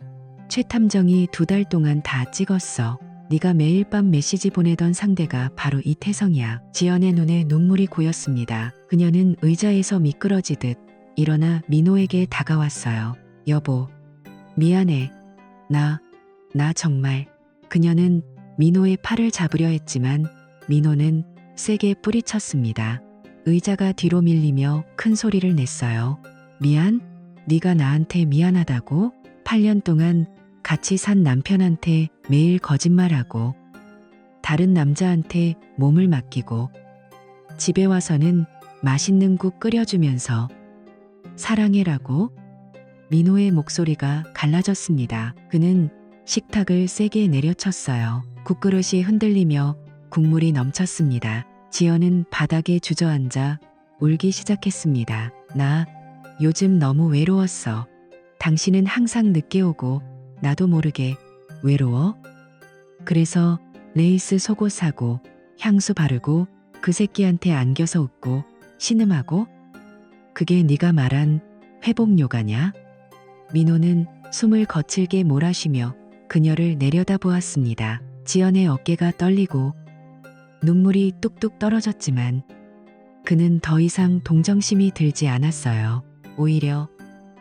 Speaker 1: 최탐정이 2달 동안 다 찍었어. 네가 매일 밤 메시지 보내던 상대가 바로 이태성이야. 지연의 눈에 눈물이 고였습니다. 그녀는 의자에서 미끄러지듯 일어나 민호에게 다가왔어요. 여보, 미안해. 나 정말. 그녀는 민호의 팔을 잡으려 했지만 민호는 세게 뿌리쳤습니다. 의자가 뒤로 밀리며 큰 소리를 냈어요. 미안? 네가 나한테 미안하다고? 8년 동안 같이 산 남편한테 매일 거짓말하고 다른 남자한테 몸을 맡기고 집에 와서는 맛있는 국 끓여주면서 사랑해라고? 민호의 목소리가 갈라졌습니다. 그는 식탁을 세게 내려쳤어요. 국그릇이 흔들리며 국물이 넘쳤습니다. 지연은 바닥에 주저앉아 울기 시작했습니다. 나 요즘 너무 외로웠어. 당신은 항상 늦게 오고 나도 모르게 외로워? 그래서 레이스 속옷 사고 향수 바르고 그 새끼한테 안겨서 웃고 신음하고? 그게 네가 말한 회복 요가냐? 민호는 숨을 거칠게 몰아쉬며 그녀를 내려다보았습니다. 지연의 어깨가 떨리고 눈물이 뚝뚝 떨어졌지만 그는 더 이상 동정심이 들지 않았어요. 오히려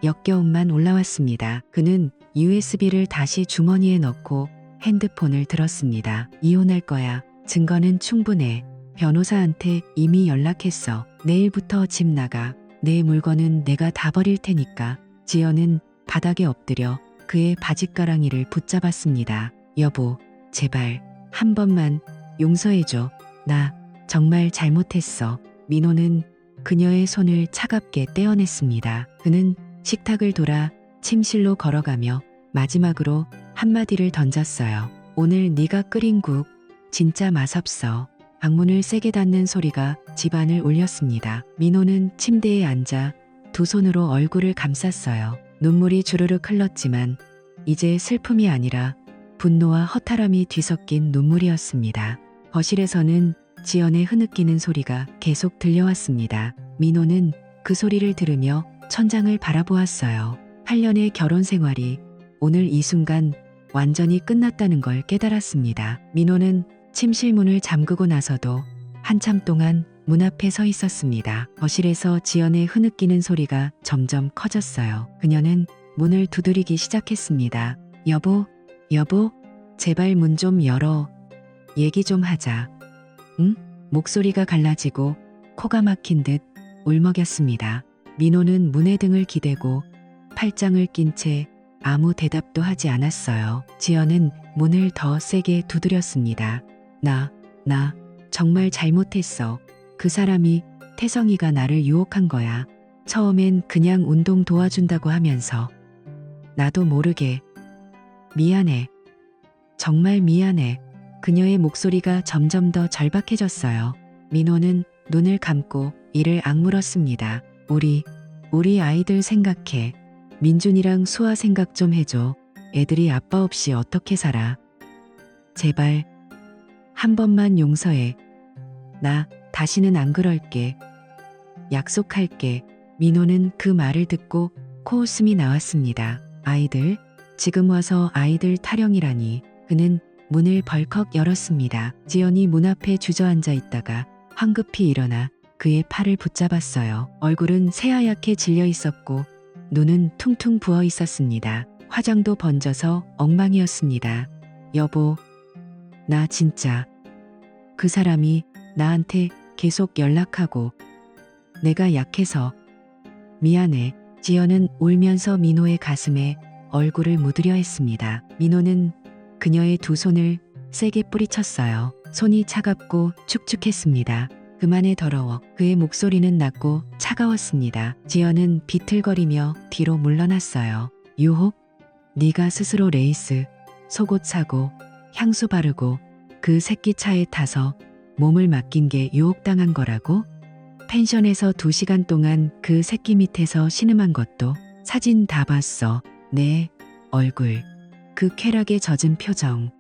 Speaker 1: 역겨움만 올라왔습니다. 그는 USB를 다시 주머니에 넣고 핸드폰을 들었습니다. 이혼할 거야. 증거는 충분해. 변호사한테 이미 연락했어. 내일부터 집 나가. 내 물건은 내가 다 버릴 테니까. 지연은 바닥에 엎드려 그의 바짓가랑이를 붙잡았습니다. 여보, 제발 한 번만 용서해줘. 나 정말 잘못했어. 민호는 그녀의 손을 차갑게 떼어냈습니다. 그는 식탁을 돌아 침실로 걸어가며 마지막으로 한마디를 던졌어요. 오늘 네가 끓인 국 진짜 맛없어. 방문을 세게 닫는 소리가 집안을 울렸습니다. 민호는 침대에 앉아 두 손으로 얼굴을 감쌌어요. 눈물이 주르륵 흘렀지만 이제 슬픔이 아니라 분노와 허탈함이 뒤섞인 눈물이었습니다. 거실에서는 지연의 흐느끼는 소리가 계속 들려왔습니다. 민호는 그 소리를 들으며 천장을 바라보았어요. 8년의 결혼 생활이 오늘 이 순간 완전히 끝났다는 걸 깨달았습니다. 민호는 침실 문을 잠그고 나서도 한참 동안 문 앞에 서 있었습니다. 거실에서 지연의 흐느끼는 소리가 점점 커졌어요. 그녀는 문을 두드리기 시작했습니다. 여보, 여보, 제발 문 좀 열어. 얘기 좀 하자. 응? 목소리가 갈라지고 코가 막힌 듯 울먹였습니다. 민호는 문에 등을 기대고 팔짱을 낀 채 아무 대답도 하지 않았어요. 지연은 문을 더 세게 두드렸습니다. 나 정말 잘못했어. 그 사람이 태성이가 나를 유혹한 거야. 처음엔 그냥 운동 도와준다고 하면서 나도 모르게 미안해. 정말 미안해. 그녀의 목소리가 점점 더 절박해졌어요. 민호는 눈을 감고 이를 악물었습니다. 우리 아이들 생각해. 민준이랑 수아 생각 좀 해줘. 애들이 아빠 없이 어떻게 살아. 제발 한 번만 용서해. 나 다시는 안 그럴게. 약속할게. 민호는 그 말을 듣고 코웃음이 나왔습니다. 아이들? 지금 와서 아이들 타령이라니. 그는 문을 벌컥 열었습니다. 지연이 문 앞에 주저앉아 있다가 황급히 일어나 그의 팔을 붙잡았어요. 얼굴은 새하얗게 질려 있었고 눈은 퉁퉁 부어 있었습니다. 화장도 번져서 엉망이었습니다. 여보, 나 진짜 그 사람이 나한테 계속 연락하고 내가 약해서 미안해. 지연은 울면서 민호의 가슴에 얼굴을 묻으려 했습니다. 민호는 그녀의 두 손을 세게 뿌리쳤어요. 손이 차갑고 축축했습니다. 그만해 더러워. 그의 목소리는 낮고 차가웠습니다. 지연은 비틀거리며 뒤로 물러났어요. 유혹? 네가 스스로 레이스, 속옷 사고, 향수 바르고 그 새끼 차에 타서 몸을 맡긴 게 유혹당한 거라고? 펜션에서 2시간 동안 그 새끼 밑에서 신음한 것도 사진 다 봤어. 내 얼굴, 그 쾌락에 젖은 표정.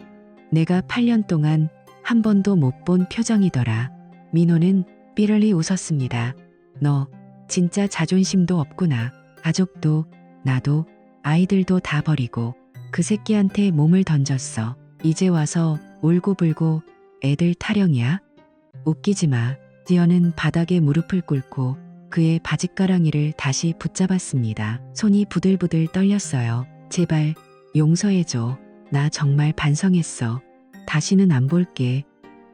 Speaker 1: 내가 8년 동안 한 번도 못 본 표정이더라. 민호는 삐르리 웃었습니다. 너 진짜 자존심도 없구나. 가족도 나도 아이들도 다 버리고 그 새끼한테 몸을 던졌어. 이제 와서 울고불고 애들 타령이야? 웃기지 마. 지연은 바닥에 무릎을 꿇고 그의 바짓가랑이를 다시 붙잡았습니다. 손이 부들부들 떨렸어요. 제발 용서해줘. 나 정말 반성했어. 다시는 안 볼게.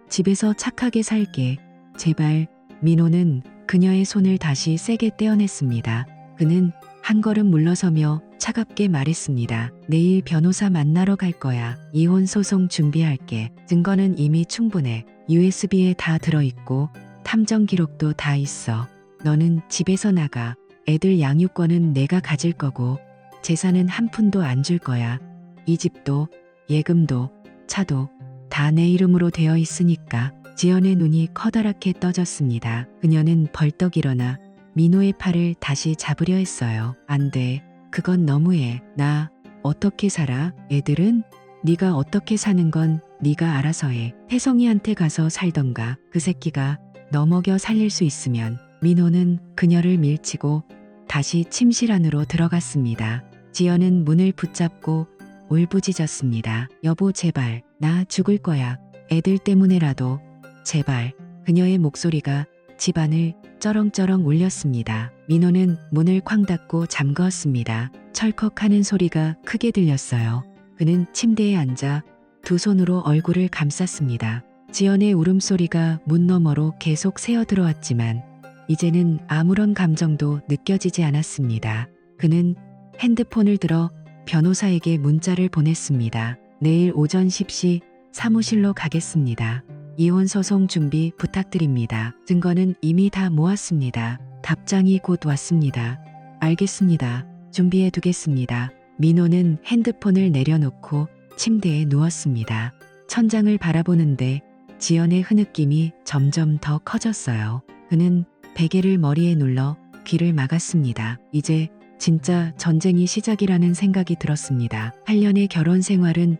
Speaker 1: 집에서 착하게 살게. 제발. 민호는 그녀의 손을 다시 세게 떼어냈습니다. 그는 한 걸음 물러서며 차갑게 말했습니다. 내일 변호사 만나러 갈 거야. 이혼 소송 준비할게. 증거는 이미 충분해. USB에 다 들어있고 탐정 기록도 다 있어. 너는 집에서 나가. 애들 양육권은 내가 가질 거고 재산은 한 푼도 안 줄 거야. 이 집도 예금도 차도 다 내 이름으로 되어 있으니까. 지연의 눈이 커다랗게 떠졌습니다. 그녀는 벌떡 일어나 민호의 팔을 다시 잡으려 했어요. 안 돼. 그건 너무해. 나 어떻게 살아? 애들은? 네가 어떻게 사는 건 네가 알아서 해. 태성이한테 가서 살던가. 그 새끼가 너 먹여 살릴 수 있으면. 민호는 그녀를 밀치고 다시 침실 안으로 들어갔습니다. 지연은 문을 붙잡고 울부짖었습니다. 여보 제발. 나 죽을 거야. 애들 때문에라도. 제발. 그녀의 목소리가 집안을 쩌렁쩌렁 울렸습니다. 민호는 문을 쾅 닫고 잠그었습니다. 철컥하는 소리가 크게 들렸어요. 그는 침대에 앉아 두 손으로 얼굴을 감쌌습니다. 지연의 울음소리가 문 너머로 계속 새어들어왔지만 이제는 아무런 감정도 느껴지지 않았습니다. 그는 핸드폰을 들어 변호사에게 문자를 보냈습니다. 내일 오전 10시 사무실로 가겠습니다. 이혼 소송 준비 부탁드립니다. 증거는 이미 다 모았습니다. 답장이 곧 왔습니다. 알겠습니다. 준비해 두겠습니다. 민호는 핸드폰을 내려놓고 침대에 누웠습니다. 천장을 바라보는데 지연의 흐느낌이 점점 더 커졌어요. 그는 베개를 머리에 눌러 귀를 막았습니다. 이제 진짜 전쟁이 시작이라는 생각이 들었습니다. 8년의 결혼 생활은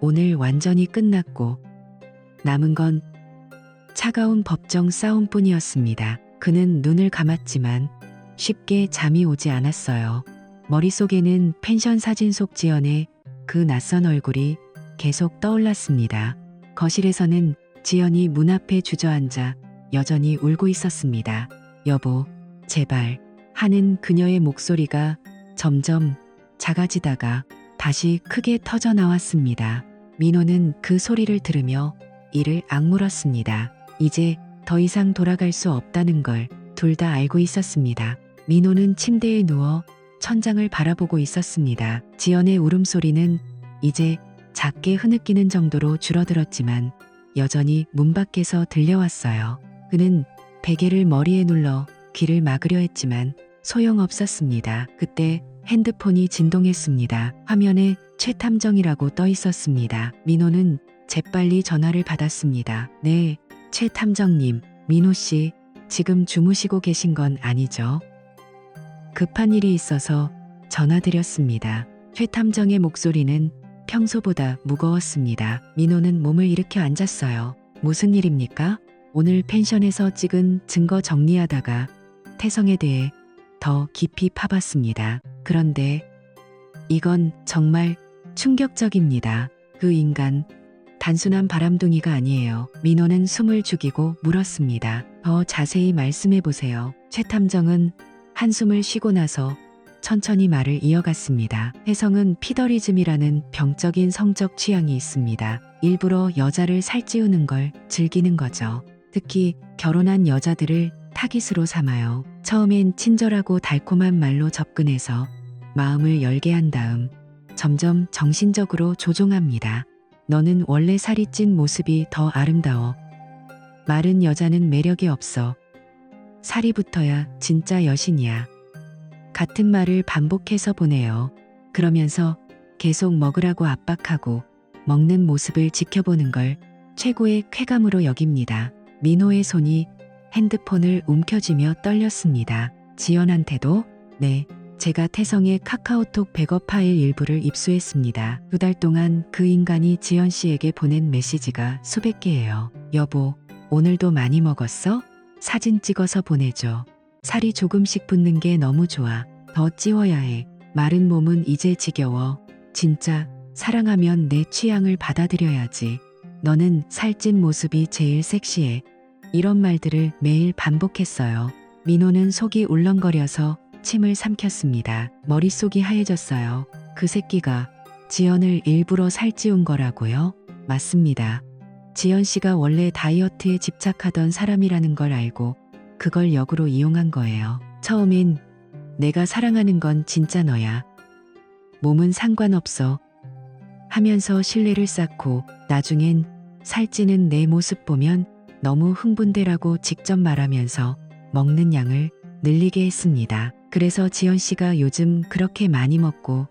Speaker 1: 오늘 완전히 끝났고 남은 건 차가운 법정 싸움뿐이었습니다. 그는 눈을 감았지만 쉽게 잠이 오지 않았어요. 머릿속에는 펜션 사진 속 지연의 그 낯선 얼굴이 계속 떠올랐습니다. 거실에서는 지연이 문 앞에 주저앉아 여전히 울고 있었습니다. 여보, 제발 하는 그녀의 목소리가 점점 작아지다가 다시 크게 터져 나왔습니다. 민호는 그 소리를 들으며 이를 악물었습니다. 이제 더 이상 돌아갈 수 없다는 걸 둘 다 알고 있었습니다. 민호는 침대에 누워 천장을 바라보고 있었습니다. 지연의 울음소리는 이제 작게 흐느끼는 정도로 줄어들었지만 여전히 문 밖에서 들려왔어요. 그는 베개를 머리에 눌러 귀를 막으려 했지만 소용없었습니다. 그때 핸드폰이 진동했습니다. 화면에 최탐정이라고 떠 있었습니다. 민호는 재빨리 전화를 받았습니다. 네, 최탐정님, 민호 씨, 지금 주무시고 계신 건 아니죠? 급한 일이 있어서 전화드렸습니다. 최탐정의 목소리는 평소보다 무거웠습니다. 민호는 몸을 일으켜 앉았어요. 무슨 일입니까? 오늘 펜션에서 찍은 증거 정리하다가 태성에 대해 더 깊이 파봤습니다. 그런데 이건 정말 충격적입니다. 그 인간 단순한 바람둥이가 아니에요. 민호는 숨을 죽이고 물었습니다. 더 자세히 말씀해 보세요. 최탐정은 한숨을 쉬고 나서 천천히 말을 이어갔습니다. 혜성은 피더리즘이라는 병적인 성적 취향이 있습니다. 일부러 여자를 살찌우는 걸 즐기는 거죠. 특히 결혼한 여자들을 타깃으로 삼아요. 처음엔 친절하고 달콤한 말로 접근해서 마음을 열게 한 다음 점점 정신적으로 조종합니다. 너는 원래 살이 찐 모습이 더 아름다워. 마른 여자는 매력이 없어. 살이 붙어야 진짜 여신이야. 같은 말을 반복해서 보내요. 그러면서 계속 먹으라고 압박하고 먹는 모습을 지켜보는 걸 최고의 쾌감으로 여깁니다. 민호의 손이 핸드폰을 움켜쥐며 떨렸습니다. 지연한테도? 네, 제가 태성의 카카오톡 백업 파일 일부를 입수했습니다. 2달 동안 그 인간이 지연 씨에게 보낸 메시지가 수백 개예요. 여보, 오늘도 많이 먹었어? 사진 찍어서 보내줘. 살이 조금씩 붙는 게 너무 좋아. 더 찌워야 해. 마른 몸은 이제 지겨워. 진짜 사랑하면 내 취향을 받아들여야지. 너는 살찐 모습이 제일 섹시해. 이런 말들을 매일 반복했어요. 민호는 속이 울렁거려서 침을 삼켰습니다. 머릿속이 하얘졌어요. 그 새끼가 지연을 일부러 살찌운 거라고요? 맞습니다. 지연 씨가 원래 다이어트에 집착하던 사람이라는 걸 알고 그걸 역으로 이용한 거예요. 처음엔 내가 사랑하는 건 진짜 너야. 몸은 상관없어. 하면서 신뢰를 쌓고 나중엔 살찌는 내 모습 보면 너무 흥분되라고 직접 말하면서 먹는 양을 늘리게 했습니다. 그래서 지연 씨가 요즘 그렇게 많이 먹고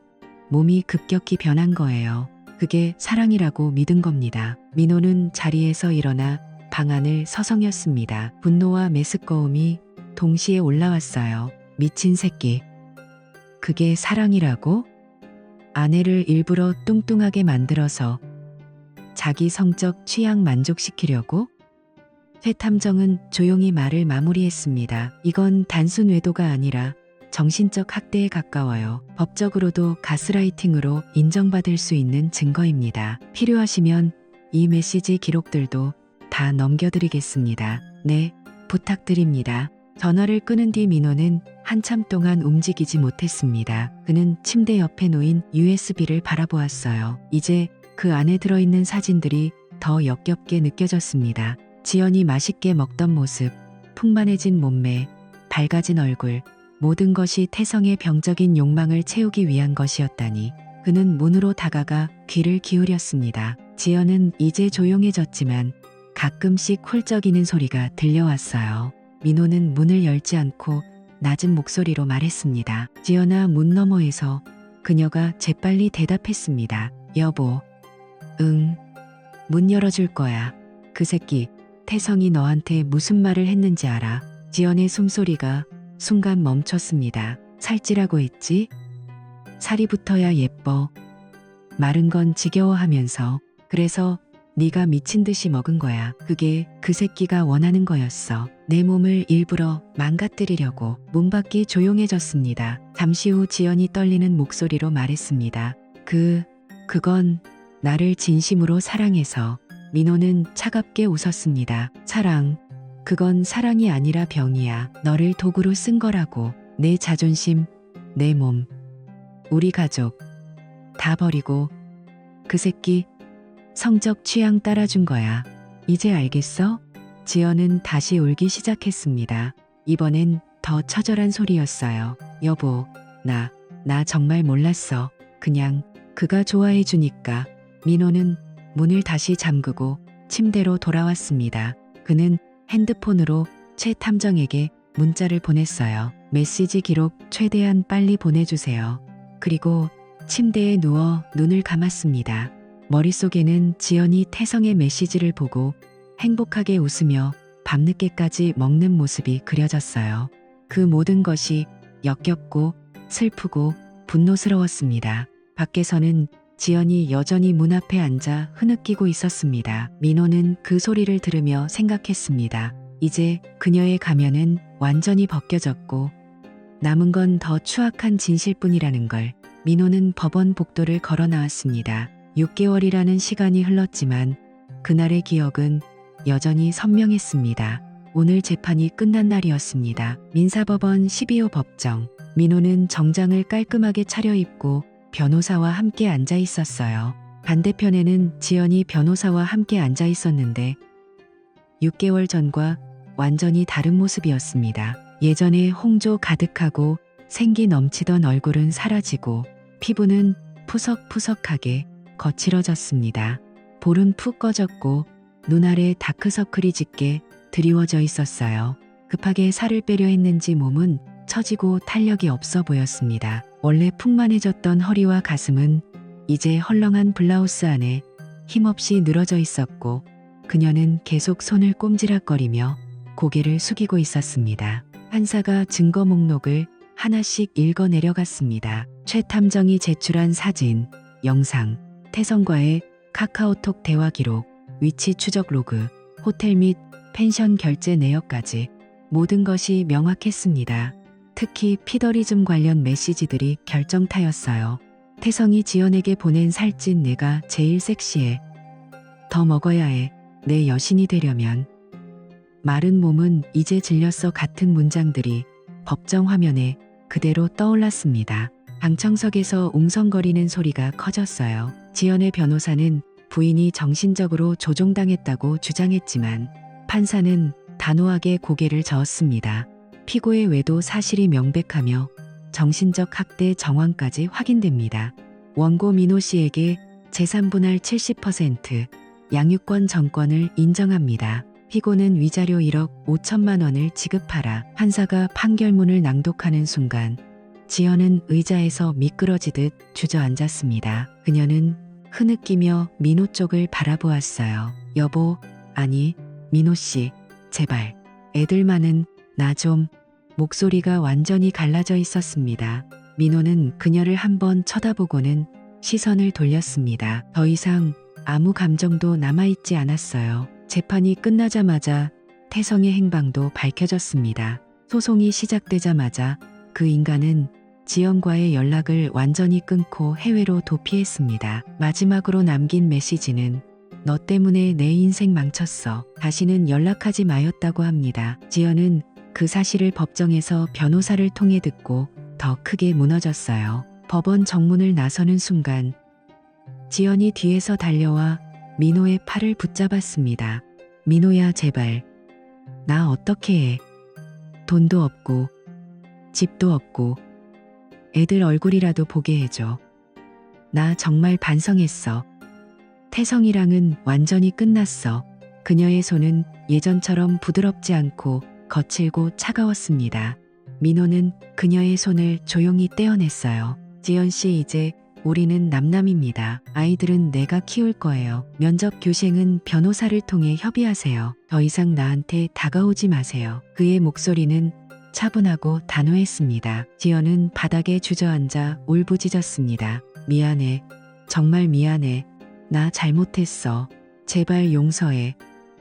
Speaker 1: 몸이 급격히 변한 거예요. 그게 사랑이라고 믿은 겁니다. 민호는 자리에서 일어나 방안을 서성였습니다. 분노와 메스꺼움이 동시에 올라왔어요. 미친 새끼. 그게 사랑이라고? 아내를 일부러 뚱뚱하게 만들어서 자기 성적 취향 만족시키려고? 최탐정은 조용히 말을 마무리했습니다. 이건 단순 외도가 아니라 정신적 학대에 가까워요. 법적으로도 가스라이팅으로 인정받을 수 있는 증거입니다. 필요하시면 이 메시지 기록들도 다 넘겨드리겠습니다. 네, 부탁드립니다. 전화를 끊은 뒤 민호는 한참 동안 움직이지 못했습니다. 그는 침대 옆에 놓인 USB를 바라보았어요. 이제 그 안에 들어있는 사진들이 더 역겹게 느껴졌습니다. 지연이 맛있게 먹던 모습, 풍만해진 몸매, 밝아진 얼굴, 모든 것이 태성의 병적인 욕망을 채우기 위한 것이었다니. 그는 문으로 다가가 귀를 기울였습니다. 지연은 이제 조용해졌지만 가끔씩 훌쩍이는 소리가 들려왔어요. 민호는 문을 열지 않고 낮은 목소리로 말했습니다. 지연아, 문 너머에서 그녀가 재빨리 대답했습니다. 여보. 응. 문 열어줄 거야. 그 새끼 태성이 너한테 무슨 말을 했는지 알아? 지연의 숨소리가 순간 멈췄습니다. 살찌라고 했지? 살이 붙어야 예뻐. 마른 건 지겨워하면서. 그래서 네가 미친 듯이 먹은 거야. 그게 그 새끼가 원하는 거였어. 내 몸을 일부러 망가뜨리려고. 문 밖이 조용해졌습니다. 잠시 후 지연이 떨리는 목소리로 말했습니다. 그건 나를 진심으로 사랑해서. 민호는 차갑게 웃었습니다. 사랑. 그건 사랑이 아니라 병이야. 너를 도구로 쓴 거라고. 내 자존심, 내 몸, 우리 가족 다 버리고 그 새끼 성적 취향 따라준 거야. 이제 알겠어? 지연은 다시 울기 시작했습니다. 이번엔 더 처절한 소리였어요. 여보, 나 정말 몰랐어. 그냥 그가 좋아해 주니까. 민호는 문을 다시 잠그고 침대로 돌아왔습니다. 그는 핸드폰으로 최 탐정에게 문자를 보냈어요. 메시지 기록 최대한 빨리 보내주세요. 그리고 침대에 누워 눈을 감았습니다. 머릿속에는 지연이 태성의 메시지를 보고 행복하게 웃으며 밤늦게까지 먹는 모습이 그려졌어요. 그 모든 것이 역겹고 슬프고 분노스러웠습니다. 밖에서는 지연이 여전히 문 앞에 앉아 흐느끼고 있었습니다. 민호는 그 소리를 들으며 생각했습니다. 이제 그녀의 가면은 완전히 벗겨졌고 남은 건 더 추악한 진실뿐이라는 걸. 민호는 법원 복도를 걸어 나왔습니다. 6개월이라는 시간이 흘렀지만 그날의 기억은 여전히 선명했습니다. 오늘 재판이 끝난 날이었습니다. 민사법원 12호 법정. 민호는 정장을 깔끔하게 차려입고 변호사와 함께 앉아 있었어요. 반대편에는 지연이 변호사와 함께 앉아 있었는데 6개월 전과 완전히 다른 모습이었습니다. 예전에 홍조 가득하고 생기 넘치던 얼굴은 사라지고 피부는 푸석푸석하게 거칠어졌습니다. 볼은 푹 꺼졌고 눈 아래 다크서클이 짙게 드리워져 있었어요. 급하게 살을 빼려 했는지 몸은 처지고 탄력이 없어 보였습니다. 원래 풍만해졌던 허리와 가슴은 이제 헐렁한 블라우스 안에 힘없이 늘어져 있었고 그녀는 계속 손을 꼼지락거리며 고개를 숙이고 있었습니다. 판사가 증거 목록을 하나씩 읽어 내려갔습니다. 최 탐정이 제출한 사진, 영상, 태성과의 카카오톡 대화 기록, 위치 추적 로그, 호텔 및 펜션 결제 내역까지 모든 것이 명확했습니다. 특히 피더리즘 관련 메시지들이 결정타였어요. 태성이 지연에게 보낸 살찐 내가 제일 섹시해. 더 먹어야 해. 내 여신이 되려면. 마른 몸은 이제 질렸어 같은 문장들이 법정 화면에 그대로 떠올랐습니다. 방청석에서 웅성거리는 소리가 커졌어요. 지연의 변호사는 부인이 정신적으로 조종당했다고 주장했지만 판사는 단호하게 고개를 저었습니다. 피고의 외도 사실이 명백하며 정신적 학대 정황까지 확인됩니다. 원고 민호 씨에게 재산 분할 70%, 양육권 전권을 인정합니다. 피고는 위자료 1억 5천만 원을 지급하라. 판사가 판결문을 낭독하는 순간 지연은 의자에서 미끄러지듯 주저앉았습니다. 그녀는 흐느끼며 민호 쪽을 바라보았어요. 여보, 아니, 민호 씨, 제발. 애들 많은 나 좀. 목소리가 완전히 갈라져 있었습니다. 민호는 그녀를 한번 쳐다보고는 시선을 돌렸습니다. 더 이상 아무 감정도 남아있지 않았어요. 재판이 끝나자마자 태성의 행방도 밝혀졌습니다. 소송이 시작되자마자 그 인간은 지연과의 연락을 완전히 끊고 해외로 도피했습니다. 마지막으로 남긴 메시지는 너 때문에 내 인생 망쳤어. 다시는 연락하지 마였다고 합니다. 지연은 그 사실을 법정에서 변호사를 통해 듣고 더 크게 무너졌어요. 법원 정문을 나서는 순간 지연이 뒤에서 달려와 민호의 팔을 붙잡았습니다. 민호야, 제발. 나 어떻게 해. 돈도 없고 집도 없고 애들 얼굴이라도 보게 해줘. 나 정말 반성했어. 태성이랑은 완전히 끝났어. 그녀의 손은 예전처럼 부드럽지 않고 거칠고 차가웠습니다. 민호는 그녀의 손을 조용히 떼어냈어요. 지연 씨, 이제 우리는 남남입니다. 아이들은 내가 키울 거예요. 면접 교생은 변호사를 통해 협의하세요. 더 이상 나한테 다가오지 마세요. 그의 목소리는 차분하고 단호했습니다. 지연은 바닥에 주저앉아 울부짖었습니다. 미안해. 정말 미안해. 나 잘못했어. 제발 용서해.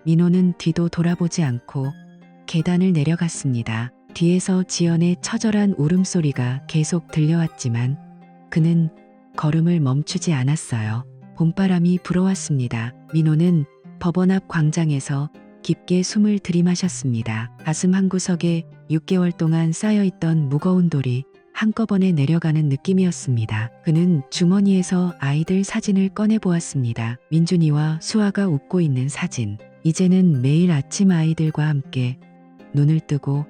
Speaker 1: 민호는 뒤도 돌아보지 않고 계단을 내려갔습니다. 뒤에서 지연의 처절한 울음소리가 계속 들려왔지만 그는 걸음을 멈추지 않았어요. 봄바람이 불어왔습니다. 민호는 법원 앞 광장에서 깊게 숨을 들이마셨습니다. 가슴 한구석에 6개월 동안 쌓여있던 무거운 돌이 한꺼번에 내려가는 느낌이었습니다. 그는 주머니에서 아이들 사진을 꺼내보았습니다. 민준이와 수아가 웃고 있는 사진. 이제는 매일 아침 아이들과 함께 눈을 뜨고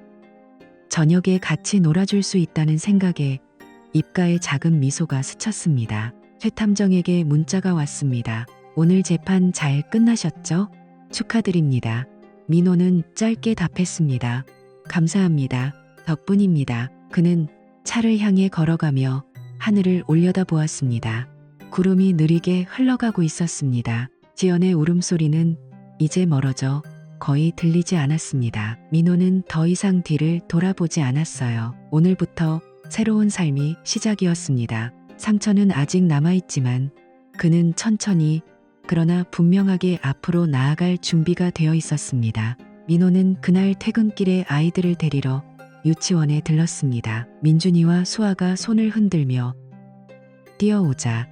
Speaker 1: 저녁에 같이 놀아줄 수 있다는 생각에 입가에 작은 미소가 스쳤습니다. 최탐정에게 문자가 왔습니다. 오늘 재판 잘 끝나셨죠? 축하드립니다. 민호는 짧게 답했습니다. 감사합니다. 덕분입니다. 그는 차를 향해 걸어가며 하늘을 올려다보았습니다. 구름이 느리게 흘러가고 있었습니다. 지연의 울음소리는 이제 멀어져 거의 들리지 않았습니다. 민호는 더 이상 뒤를 돌아보지 않았어요. 오늘부터 새로운 삶이 시작이었습니다. 상처는 아직 남아있지만 그는 천천히 그러나 분명하게 앞으로 나아갈 준비가 되어 있었습니다. 민호는 그날 퇴근길에 아이들을 데리러 유치원에 들렀습니다. 민준이와 수아가 손을 흔들며 뛰어오자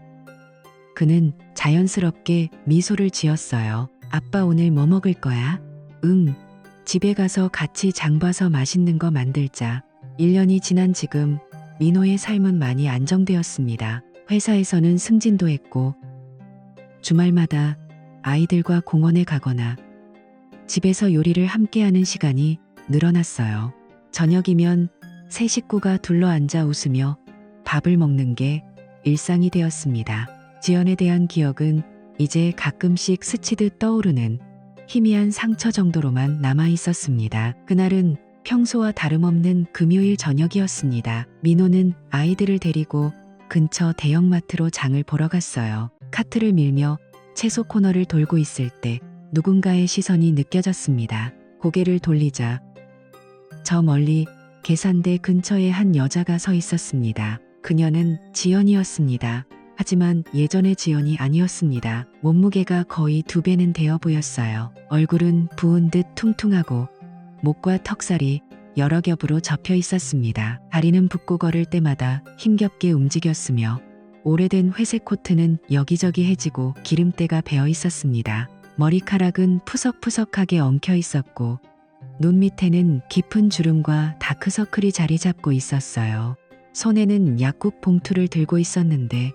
Speaker 1: 그는 자연스럽게 미소를 지었어요. 아빠 오늘 뭐 먹을 거야? 집에 가서 같이 장 봐서 맛있는 거 만들자. 1년이 지난 지금 민호의 삶은 많이 안정되었습니다. 회사에서는 승진도 했고 주말마다 아이들과 공원에 가거나 집에서 요리를 함께하는 시간이 늘어났어요. 저녁이면 세 식구가 둘러앉아 웃으며 밥을 먹는 게 일상이 되었습니다. 지연에 대한 기억은 이제 가끔씩 스치듯 떠오르는 희미한 상처 정도로만 남아 있었습니다. 그날은 평소와 다름없는 금요일 저녁이었습니다. 민호는 아이들을 데리고 근처 대형마트로 장을 보러 갔어요. 카트를 밀며 채소 코너를 돌고 있을 때 누군가의 시선이 느껴졌습니다. 고개를 돌리자 저 멀리 계산대 근처에 한 여자가 서 있었습니다. 그녀는 지연이었습니다. 하지만 예전의 지연이 아니었습니다. 몸무게가 거의 2배는 되어 보였어요. 얼굴은 부은 듯 퉁퉁하고 목과 턱살이 여러 겹으로 접혀 있었습니다. 다리는 붓고 걸을 때마다 힘겹게 움직였으며 오래된 회색 코트는 여기저기 해지고 기름때가 배어 있었습니다. 머리카락은 푸석푸석하게 엉켜 있었고 눈 밑에는 깊은 주름과 다크서클이 자리 잡고 있었어요. 손에는 약국 봉투를 들고 있었는데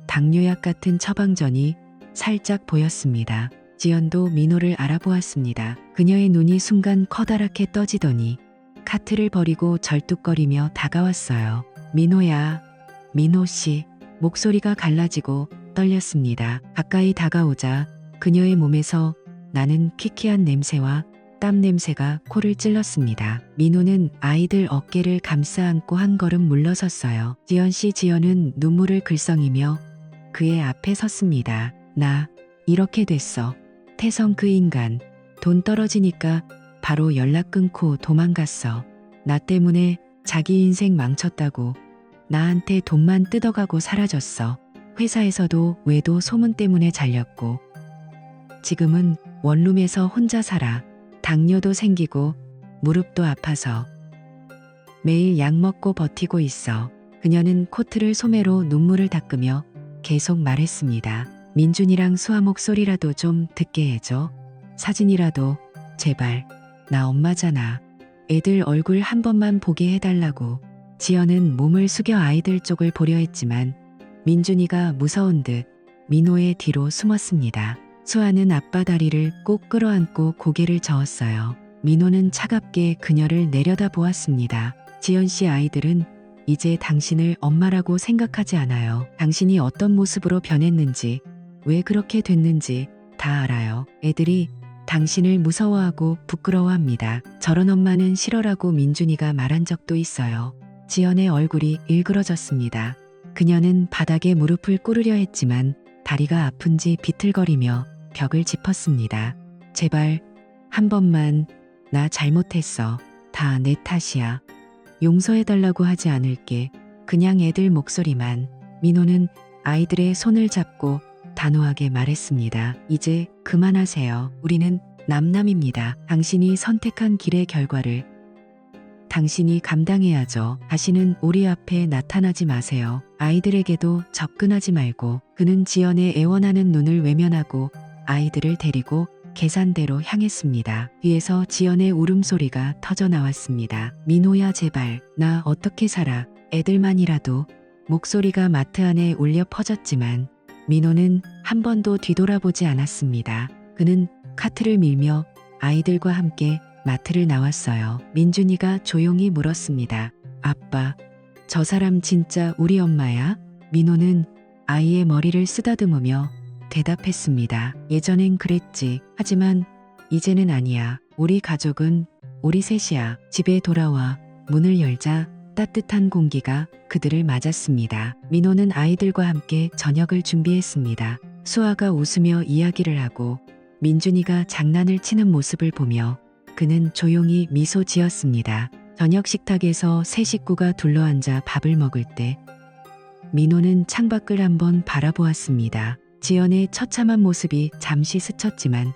Speaker 1: 당뇨약 같은 처방전이 살짝 보였습니다. 지연도 민호를 알아보았습니다. 그녀의 눈이 순간 커다랗게 떠지더니 카트를 버리고 절뚝거리며 다가왔어요. 민호야, 민호씨. 목소리가 갈라지고 떨렸습니다. 가까이 다가오자 그녀의 몸에서 나는 퀴퀴한 냄새와 땀 냄새가 코를 찔렀습니다. 민호는 아이들 어깨를 감싸 안고 한 걸음 물러섰어요. 지연씨. 지연은 눈물을 글썽이며 그의 앞에 섰습니다. 나 이렇게 됐어. 태성 그 인간 돈 떨어지니까 바로 연락 끊고 도망갔어. 나 때문에 자기 인생 망쳤다고 나한테 돈만 뜯어가고 사라졌어. 회사에서도 외도 소문 때문에 잘렸고 지금은 원룸에서 혼자 살아. 당뇨도 생기고 무릎도 아파서 매일 약 먹고 버티고 있어. 그녀는 코트를 소매로 눈물을 닦으며 계속 말했습니다. 민준이랑 수아 목소리라도 좀 듣게 해줘. 사진이라도 제발. 나 엄마잖아. 애들 얼굴 한 번만 보게 해달라고. 지연은 몸을 숙여 아이들 쪽을 보려 했지만 민준이가 무서운 듯 민호의 뒤로 숨었습니다. 수아는 아빠 다리를 꼭 끌어안고 고개를 저었어요. 민호는 차갑게 그녀를 내려다보았습니다. 지연씨. 아이들은 이제 당신을 엄마라고 생각하지 않아요. 당신이 어떤 모습으로 변했는지 왜 그렇게 됐는지 다 알아요. 애들이 당신을 무서워하고 부끄러워합니다. 저런 엄마는 싫어라고 민준이가 말한 적도 있어요. 지연의 얼굴이 일그러졌습니다. 그녀는 바닥에 무릎을 꿇으려 했지만 다리가 아픈지 비틀거리며 벽을 짚었습니다. 제발 한 번만. 나 잘못했어. 다 내 탓이야. 용서해달라고 하지 않을게. 그냥 애들 목소리만. 민호는 아이들의 손을 잡고 단호하게 말했습니다. 이제 그만하세요. 우리는 남남입니다. 당신이 선택한 길의 결과를 당신이 감당해야죠. 다시는 우리 앞에 나타나지 마세요. 아이들에게도 접근하지 말고. 그는 지연의 애원하는 눈을 외면하고 아이들을 데리고 계산대로 향했습니다. 뒤에서 지연의 울음소리가 터져 나왔습니다. 민호야 제발 나 어떻게 살아. 애들만이라도. 목소리가 마트 안에 울려 퍼졌지만 민호는 한 번도 뒤돌아보지 않았습니다. 그는 카트를 밀며 아이들과 함께 마트를 나왔어요. 민준이가 조용히 물었습니다. 아빠, 저 사람 진짜 우리 엄마야? 민호는 아이의 머리를 쓰다듬으며 대답했습니다. 예전엔 그랬지. 하지만 이제는 아니야. 우리 가족은 우리 셋이야. 집에 돌아와 문을 열자 따뜻한 공기가 그들을 맞았습니다. 민호는 아이들과 함께 저녁을 준비했습니다. 수아가 웃으며 이야기를 하고 민준이가 장난을 치는 모습을 보며 그는 조용히 미소 지었습니다. 저녁 식탁에서 세 식구가 둘러앉아 밥을 먹을 때 민호는 창밖을 한번 바라보았습니다. 지연의 처참한 모습이 잠시 스쳤지만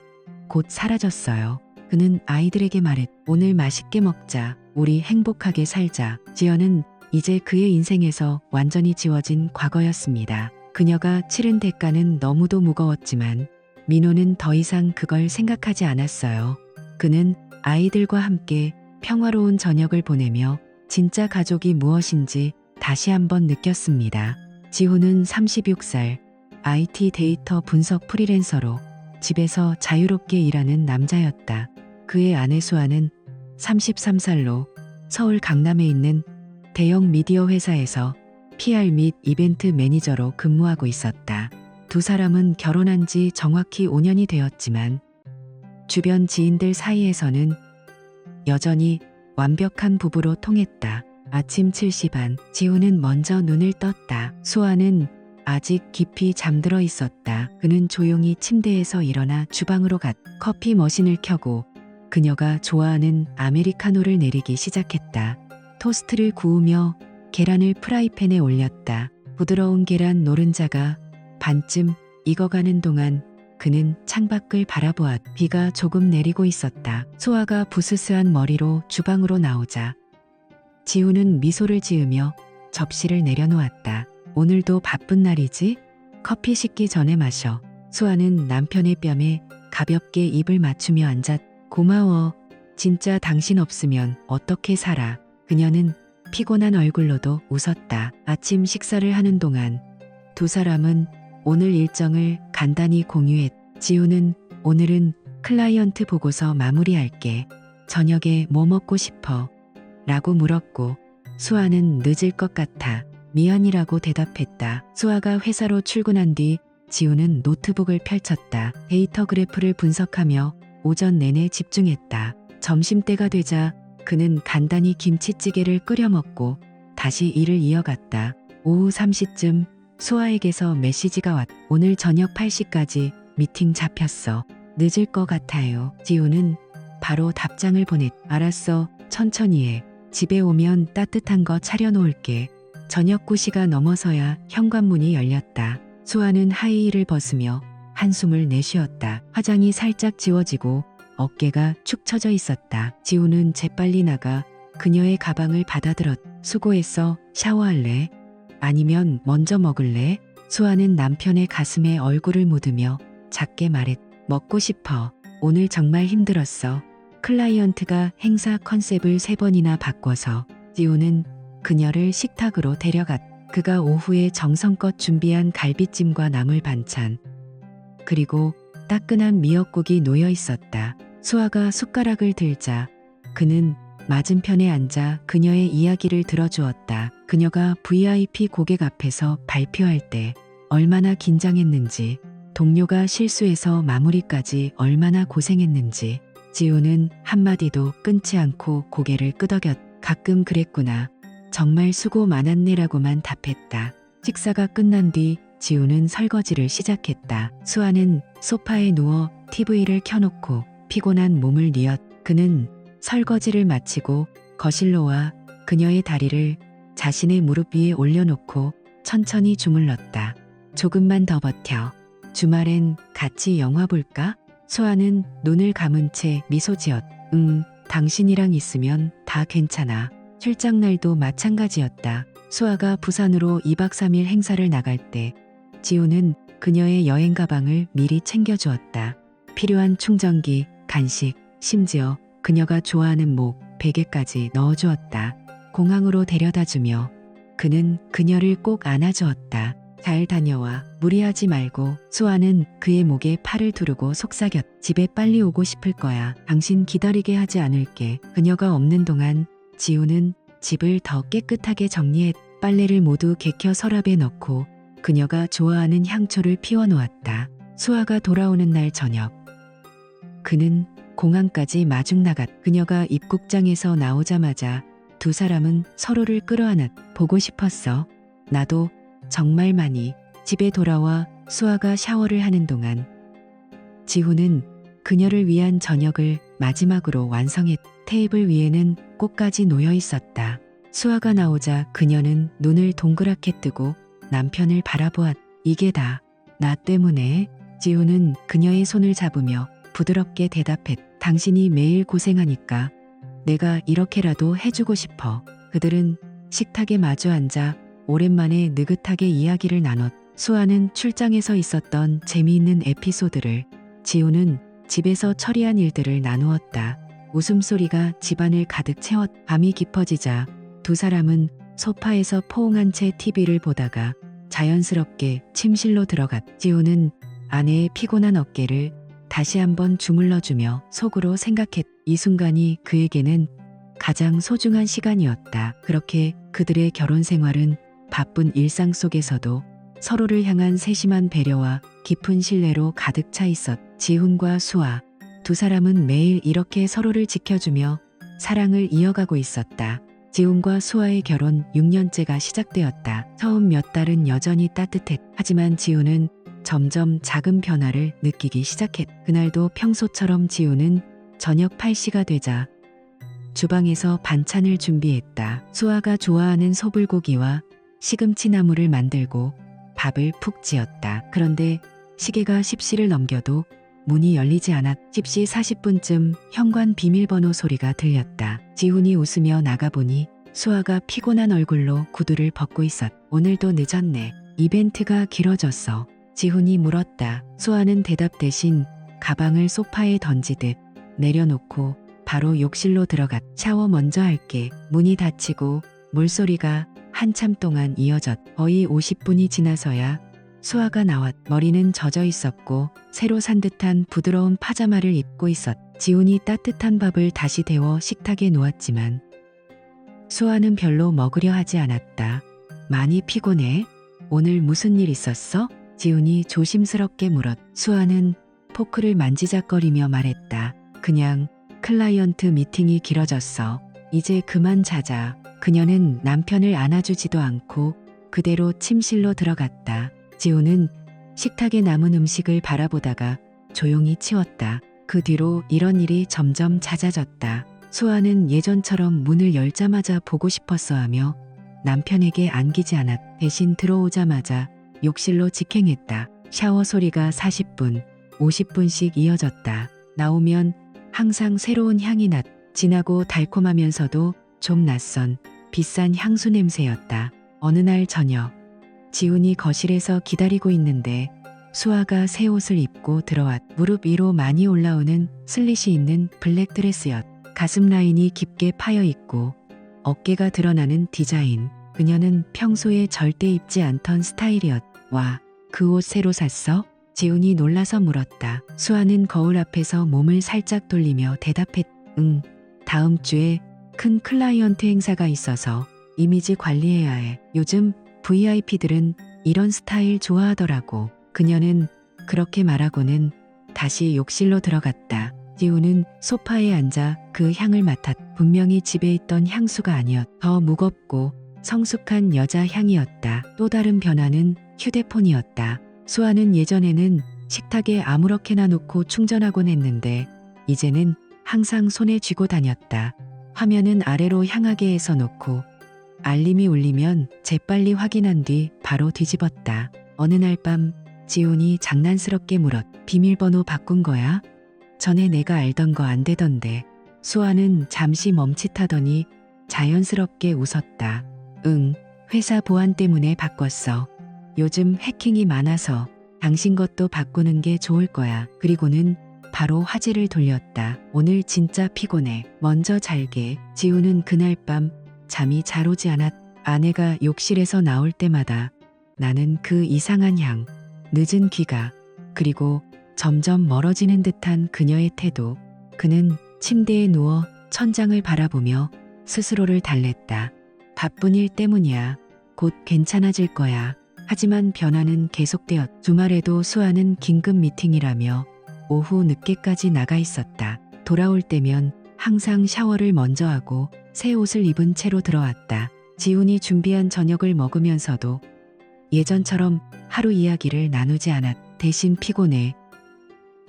Speaker 1: 곧 사라졌어요. 그는 아이들에게 말했. 오늘 맛있게 먹자. 우리 행복하게 살자. 지연은 이제 그의 인생에서 완전히 지워진 과거였습니다. 그녀가 치른 대가는 너무도 무거웠지만 민호는 더 이상 그걸 생각하지 않았어요. 그는 아이들과 함께 평화로운 저녁을 보내며 진짜 가족이 무엇인지 다시 한번 느꼈습니다. 지호는 36살, IT 데이터 분석 프리랜서로 집에서 자유롭게 일하는 남자였다. 그의 아내 수아는 33살로 서울 강남에 있는 대형 미디어 회사에서 PR 및 이벤트 매니저로 근무하고 있었다. 두 사람은 결혼한 지 정확히 5년이 되었지만 주변 지인들 사이에서는 여전히 완벽한 부부로 통했다. 아침 7시 반, 지호는 먼저 눈을 떴다. 수아는 아직 깊이 잠들어 있었다. 그는 조용히 침대에서 일어나 주방으로 커피 머신을 켜고 그녀가 좋아하는 아메리카노를 내리기 시작했다. 토스트를 구우며 계란을 프라이팬에 올렸다. 부드러운 계란 노른자가 반쯤 익어가는 동안 그는 창밖을 바라보았. 비가 조금 내리고 있었다. 수아가 부스스한 머리로 주방으로 나오자 지우는 미소를 지으며 접시를 내려놓았다. 오늘도 바쁜 날이지? 커피 식기 전에 마셔. 수아는 남편의 뺨에 가볍게 입을 맞추며 앉았. 고마워. 진짜 당신 없으면 어떻게 살아. 그녀는 피곤한 얼굴로도 웃었다. 아침 식사를 하는 동안 두 사람은 오늘 일정을 간단히 공유했. 지우는 오늘은 클라이언트 보고서 마무리할게. 저녁에 뭐 먹고 싶어? 라고 물었고 수아는 늦을 것 같아. 미안이라고 대답했다. 수아가 회사로 출근한 뒤 지우는 노트북을 펼쳤다. 데이터 그래프를 분석하며 오전 내내 집중했다. 점심때가 되자 그는 간단히 김치찌개를 끓여 먹고 다시 일을 이어갔다. 오후 3시쯤 수아에게서 메시지가 왔. 오늘 저녁 8시까지 미팅 잡혔어. 늦을 것 같아요. 지우는 바로 답장을 보냈. 알았어. 천천히 해. 집에 오면 따뜻한 거 차려놓을게. 저녁 9시가 넘어서야 현관문이 열렸다. 수아는 하이힐을 벗으며 한숨을 내쉬었다. 화장이 살짝 지워지고 어깨가 축 처져 있었다. 지우는 재빨리 나가 그녀의 가방을 받아들었. 수고했어. 샤워할래? 아니면 먼저 먹을래? 수아는 남편의 가슴에 얼굴을 묻으며 작게 말했. 먹고 싶어. 오늘 정말 힘들었어. 클라이언트가 행사 컨셉을 3번이나 바꿔서 지우는 그녀를 식탁으로 데려갔. 그가 오후에 정성껏 준비한 갈비찜과 나물 반찬 그리고 따끈한 미역국이 놓여 있었다. 수아가 숟가락을 들자 그는 맞은편에 앉아 그녀의 이야기를 들어주었다. 그녀가 VIP 고객 앞에서 발표할 때 얼마나 긴장했는지, 동료가 실수해서 마무리까지 얼마나 고생했는지. 지우는 한마디도 끊지 않고 고개를 끄덕였. 가끔 그랬구나. 정말 수고 많았네라고만 답했다. 식사가 끝난 뒤 지우는 설거지를 시작했다. 수아는 소파에 누워 TV를 켜놓고 피곤한 몸을 뉘었. 그는 설거지를 마치고 거실로 와 그녀의 다리를 자신의 무릎 위에 올려놓고 천천히 주물렀다. 조금만 더 버텨. 주말엔 같이 영화 볼까? 수아는 눈을 감은 채 미소 지었. 당신이랑 있으면 다 괜찮아. 출장 날도 마찬가지였다. 수아가 부산으로 2박 3일 행사를 나갈 때 지우는 그녀의 여행 가방을 미리 챙겨주었다. 필요한 충전기, 간식, 심지어 그녀가 좋아하는 목, 베개까지 넣어주었다. 공항으로 데려다주며 그는 그녀를 꼭 안아주었다. 잘 다녀와. 무리하지 말고. 수아는 그의 목에 팔을 두르고 속삭였. 집에 빨리 오고 싶을 거야. 당신 기다리게 하지 않을게. 그녀가 없는 동안 지우는 집을 더 깨끗하게 정리했. 빨래를 모두 개켜 서랍에 넣고 그녀가 좋아하는 향초를 피워놓았다. 수아가 돌아오는 날 저녁. 그는 공항까지 마중 나갔. 그녀가 입국장에서 나오자마자 두 사람은 서로를 끌어안았. 보고 싶었어. 나도 정말 많이. 집에 돌아와 수아가 샤워를 하는 동안 지훈은 그녀를 위한 저녁을 마지막으로 완성했. 테이블 위에는 꽃까지 놓여 있었다. 수아가 나오자 그녀는 눈을 동그랗게 뜨고 남편을 바라보았. 이게 다 나 때문에? 지훈은 그녀의 손을 잡으며 부드럽게 대답했. 당신이 매일 고생하니까 내가 이렇게라도 해주고 싶어. 그들은 식탁에 마주 앉아 오랜만에 느긋하게 이야기를 나눴. 수아는 출장에서 있었던 재미있는 에피소드를, 지우는 집에서 처리한 일들을 나누었다. 웃음소리가 집안을 가득 채웠. 밤이 깊어지자 두 사람은 소파에서 포옹한 채 TV를 보다가 자연스럽게 침실로 들어갔. 지우는 아내의 피곤한 어깨를 다시 한번 주물러주며 속으로 생각했. 이 순간이 그에게는 가장 소중한 시간이었다. 그렇게 그들의 결혼 생활은 바쁜 일상 속에서도 서로를 향한 세심한 배려와 깊은 신뢰로 가득 차 있었. 지훈과 수아, 두 사람은 매일 이렇게 서로를 지켜주며 사랑을 이어가고 있었다. 지훈과 수아의 결혼 6년째가 시작되었다. 처음 몇 달은 여전히 따뜻했. 하지만 지훈은 점점 작은 변화를 느끼기 시작했. 그날도 평소처럼 지훈은 저녁 8시가 되자 주방에서 반찬을 준비했다. 수아가 좋아하는 소불고기와 시금치 나물을 만들고 밥을 푹 지었다. 그런데 시계가 10시를 넘겨도 문이 열리지 않았. 10시 40분쯤 현관 비밀번호 소리가 들렸다. 지훈이 웃으며 나가보니 수아가 피곤한 얼굴로 구두를 벗고 있었. 오늘도 늦었네. 이벤트가 길어졌어. 지훈이 물었다. 수아는 대답 대신 가방을 소파에 던지듯 내려놓고 바로 욕실로 들어갔. 샤워 먼저 할게. 문이 닫히고 물소리가 한참 동안 이어졌. 거의 50분이 지나서야 수아가 나왔. 머리는 젖어 있었고 새로 산 듯한 부드러운 파자마를 입고 있었. 지훈이 따뜻한 밥을 다시 데워 식탁에 놓았지만 수아는 별로 먹으려 하지 않았다. 많이 피곤해? 오늘 무슨 일 있었어? 지훈이 조심스럽게 물었. 수아는 포크를 만지작거리며 말했다. 그냥 클라이언트 미팅이 길어졌어. 이제 그만 자자. 그녀는 남편을 안아주지도 않고 그대로 침실로 들어갔다. 지훈은 식탁에 남은 음식을 바라보다가 조용히 치웠다. 그 뒤로 이런 일이 점점 잦아졌다. 수아는 예전처럼 문을 열자마자 보고 싶었어 하며 남편에게 안기지 않았. 대신 들어오자마자 욕실로 직행했다. 샤워 소리가 40분, 50분씩 이어졌다. 나오면 항상 새로운 향이 났. 진하고 달콤하면서도 좀 낯선 비싼 향수 냄새였다. 어느 날 저녁, 지훈이 거실에서 기다리고 있는데 수아가 새 옷을 입고 들어왔. 무릎 위로 많이 올라오는 슬릿이 있는 블랙 드레스였. 가슴 라인이 깊게 파여 있고 어깨가 드러나는 디자인. 그녀는 평소에 절대 입지 않던 스타일이었. 와, 그 옷 새로 샀어? 지훈이 놀라서 물었다. 수아는 거울 앞에서 몸을 살짝 돌리며 대답했. 응, 다음 주에 큰 클라이언트 행사가 있어서 이미지 관리해야 해. 요즘 VIP들은 이런 스타일 좋아하더라고. 그녀는 그렇게 말하고는 다시 욕실로 들어갔다. 지훈은 소파에 앉아 그 향을 맡았. 분명히 집에 있던 향수가 아니었. 더 무겁고 성숙한 여자 향이었다. 또 다른 변화는 휴대폰이었다. 수아는 예전에는 식탁에 아무렇게나 놓고 충전하곤 했는데 이제는 항상 손에 쥐고 다녔다. 화면은 아래로 향하게 해서 놓고 알림이 울리면 재빨리 확인한 뒤 바로 뒤집었다. 어느 날 밤 지훈이 장난스럽게 물었. 비밀번호 바꾼 거야? 전에 내가 알던 거 안 되던데. 수아는 잠시 멈칫하더니 자연스럽게 웃었다. 응, 회사 보안 때문에 바꿨어. 요즘 해킹이 많아서 당신 것도 바꾸는 게 좋을 거야. 그리고는 바로 화제를 돌렸다. 오늘 진짜 피곤해. 먼저 잘게. 지우는 그날 밤 잠이 잘 오지 않았. 아내가 욕실에서 나올 때마다 나는 그 이상한 향, 늦은 귀가, 그리고 점점 멀어지는 듯한 그녀의 태도. 그는 침대에 누워 천장을 바라보며 스스로를 달랬다. 바쁜 일 때문이야. 곧 괜찮아질 거야. 하지만 변화는 계속되었. 주말에도 수아는 긴급 미팅이라며 오후 늦게까지 나가 있었다. 돌아올 때면 항상 샤워를 먼저 하고 새 옷을 입은 채로 들어왔다. 지훈이 준비한 저녁을 먹으면서도 예전처럼 하루 이야기를 나누지 않았. 대신 피곤해.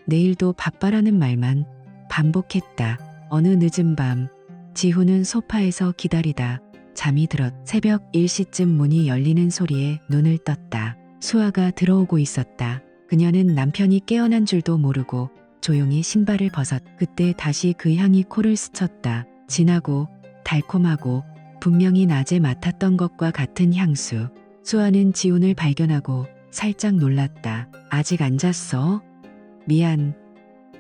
Speaker 1: 내일도 바빠라는 말만 반복했다. 어느 늦은 밤 지훈은 소파에서 기다리다 잠이 들었. 새벽 1시쯤 문이 열리는 소리에 눈을 떴다. 수아가 들어오고 있었다. 그녀는 남편이 깨어난 줄도 모르고 조용히 신발을 벗었. 그때 다시 그 향이 코를 스쳤다. 진하고 달콤하고 분명히 낮에 맡았던 것과 같은 향수. 수아는 지훈을 발견하고 살짝 놀랐다. 아직 안 잤어? 미안.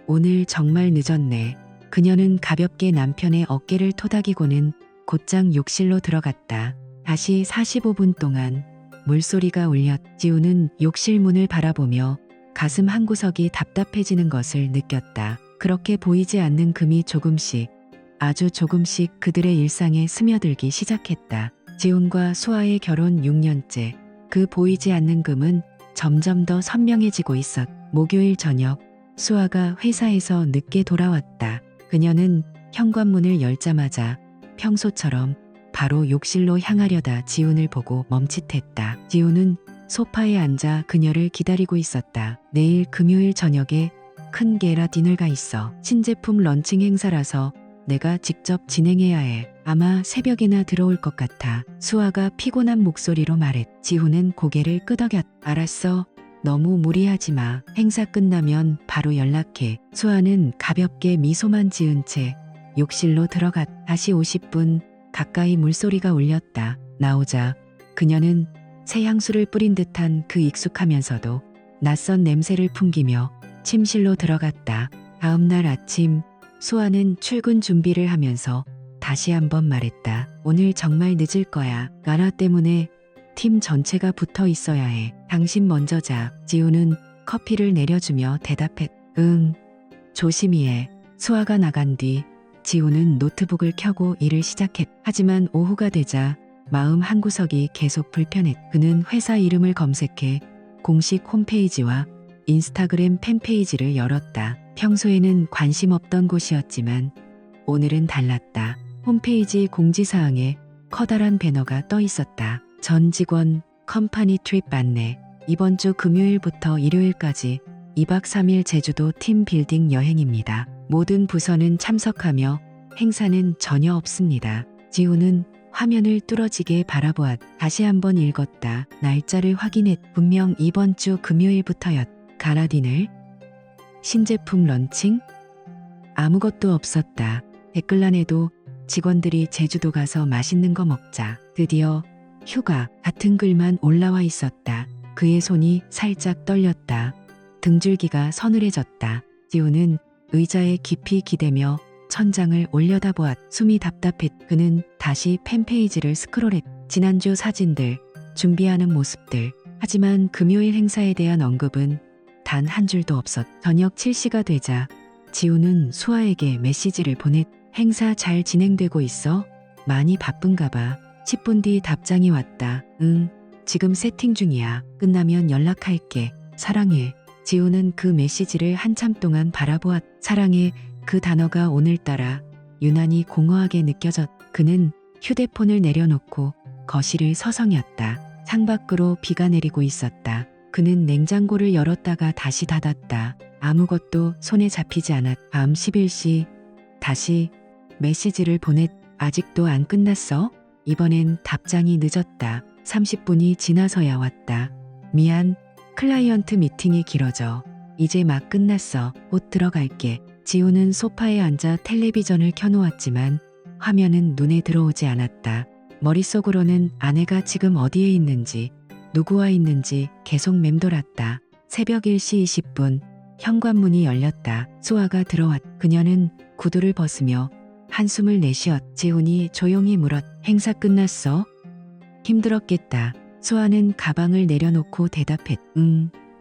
Speaker 1: 오늘 정말 늦었네. 그녀는 가볍게 남편의 어깨를 토닥이고는 곧장 욕실로 들어갔다. 다시 45분 동안 물소리가 울렸. 지우는 욕실 문을 바라보며 가슴 한구석이 답답해지는 것을 느꼈다. 그렇게 보이지 않는 금이 조금씩, 아주 조금씩 그들의 일상에 스며들기 시작했다. 지훈과 수아의 결혼 6년째, 그 보이지 않는 금은 점점 더 선명해지고 있었. 목요일 저녁, 수아가 회사에서 늦게 돌아왔다. 그녀는 현관문을 열자마자 평소처럼 바로 욕실로 향하려다 지훈을 보고 멈칫했다. 지훈은 소파에 앉아 그녀를 기다리고 있었다. 내일 금요일 저녁에 큰 게라 디너가 있어. 신제품 런칭 행사라서 내가 직접 진행해야 해. 아마 새벽이나 들어올 것 같아. 수아가 피곤한 목소리로 말했. 지훈은 고개를 끄덕였. 알았어. 너무 무리하지 마. 행사 끝나면 바로 연락해. 수아는 가볍게 미소만 지은 채 욕실로 들어갔. 다시 50분 가까이 물소리가 울렸다. 나오자 그녀는 새 향수를 뿌린 듯한 그 익숙하면서도 낯선 냄새를 풍기며 침실로 들어갔다. 다음 날 아침 수아는 출근 준비를 하면서 다시 한번 말했다. 오늘 정말 늦을 거야. 나라 때문에 팀 전체가 붙어 있어야 해. 당신 먼저 자. 지우는 커피를 내려주며 대답했. 응. 조심히 해. 수아가 나간 뒤 지우는 노트북을 켜고 일을 시작했. 하지만 오후가 되자 마음 한구석이 계속 불편했. 그는 회사 이름을 검색해 공식 홈페이지와 인스타그램 팬페이지를 열었다. 평소에는 관심 없던 곳이었지만 오늘은 달랐다. 홈페이지 공지사항에 커다란 배너가 떠 있었다. 전 직원 컴퍼니 트립 안내. 이번 주 금요일부터 일요일까지 2박 3일 제주도 팀 빌딩 여행입니다. 모든 부서는 참석하며 행사는 전혀 없습니다. 지우는 화면을 뚫어지게 바라보았. 다시 한번 읽었다. 날짜를 확인했. 분명 이번 주 금요일부터였. 가라디늘? 신제품 런칭? 아무것도 없었다. 댓글란에도 직원들이 제주도 가서 맛있는 거 먹자. 드디어 휴가 같은 글만 올라와 있었다. 그의 손이 살짝 떨렸다. 등줄기가 서늘해졌다. 지우는 의자에 깊이 기대며 천장을 올려다보았. 숨이 답답했. 그는 다시 팬페이지를 스크롤했. 지난주 사진들, 준비하는 모습들. 하지만 금요일 행사에 대한 언급은 단 한 줄도 없었. 저녁 7시가 되자 지우는 수아에게 메시지를 보냈. 행사 잘 진행되고 있어? 많이 바쁜가 봐. 10분 뒤 답장이 왔다. 응, 지금 세팅 중이야. 끝나면 연락할게. 사랑해. 지우는 그 메시지를 한참 동안 바라보았. 사랑해. 그 단어가 오늘따라 유난히 공허하게 느껴졌. 그는 휴대폰을 내려놓고 거실을 서성였다. 창밖으로 비가 내리고 있었다. 그는 냉장고를 열었다가 다시 닫았다. 아무것도 손에 잡히지 않았. 밤 11시 다시 메시지를 보냈. 아직도 안 끝났어? 이번엔 답장이 늦었다. 30분이 지나서야 왔다. 미안. 클라이언트 미팅이 길어져. 이제 막 끝났어. 곧 들어갈게. 지우는 소파에 앉아 텔레비전을 켜놓았지만 화면은 눈에 들어오지 않았다. 머릿속으로는 아내가 지금 어디에 있는지, 누구와 있는지 계속 맴돌았다. 새벽 1시 20분 현관문이 열렸다. 수아가 들어왔. 그녀는 구두를 벗으며 한숨을 내쉬었. 지훈이 조용히 물었. 행사 끝났어? 힘들었겠다. 수아는 가방을 내려놓고 대답했.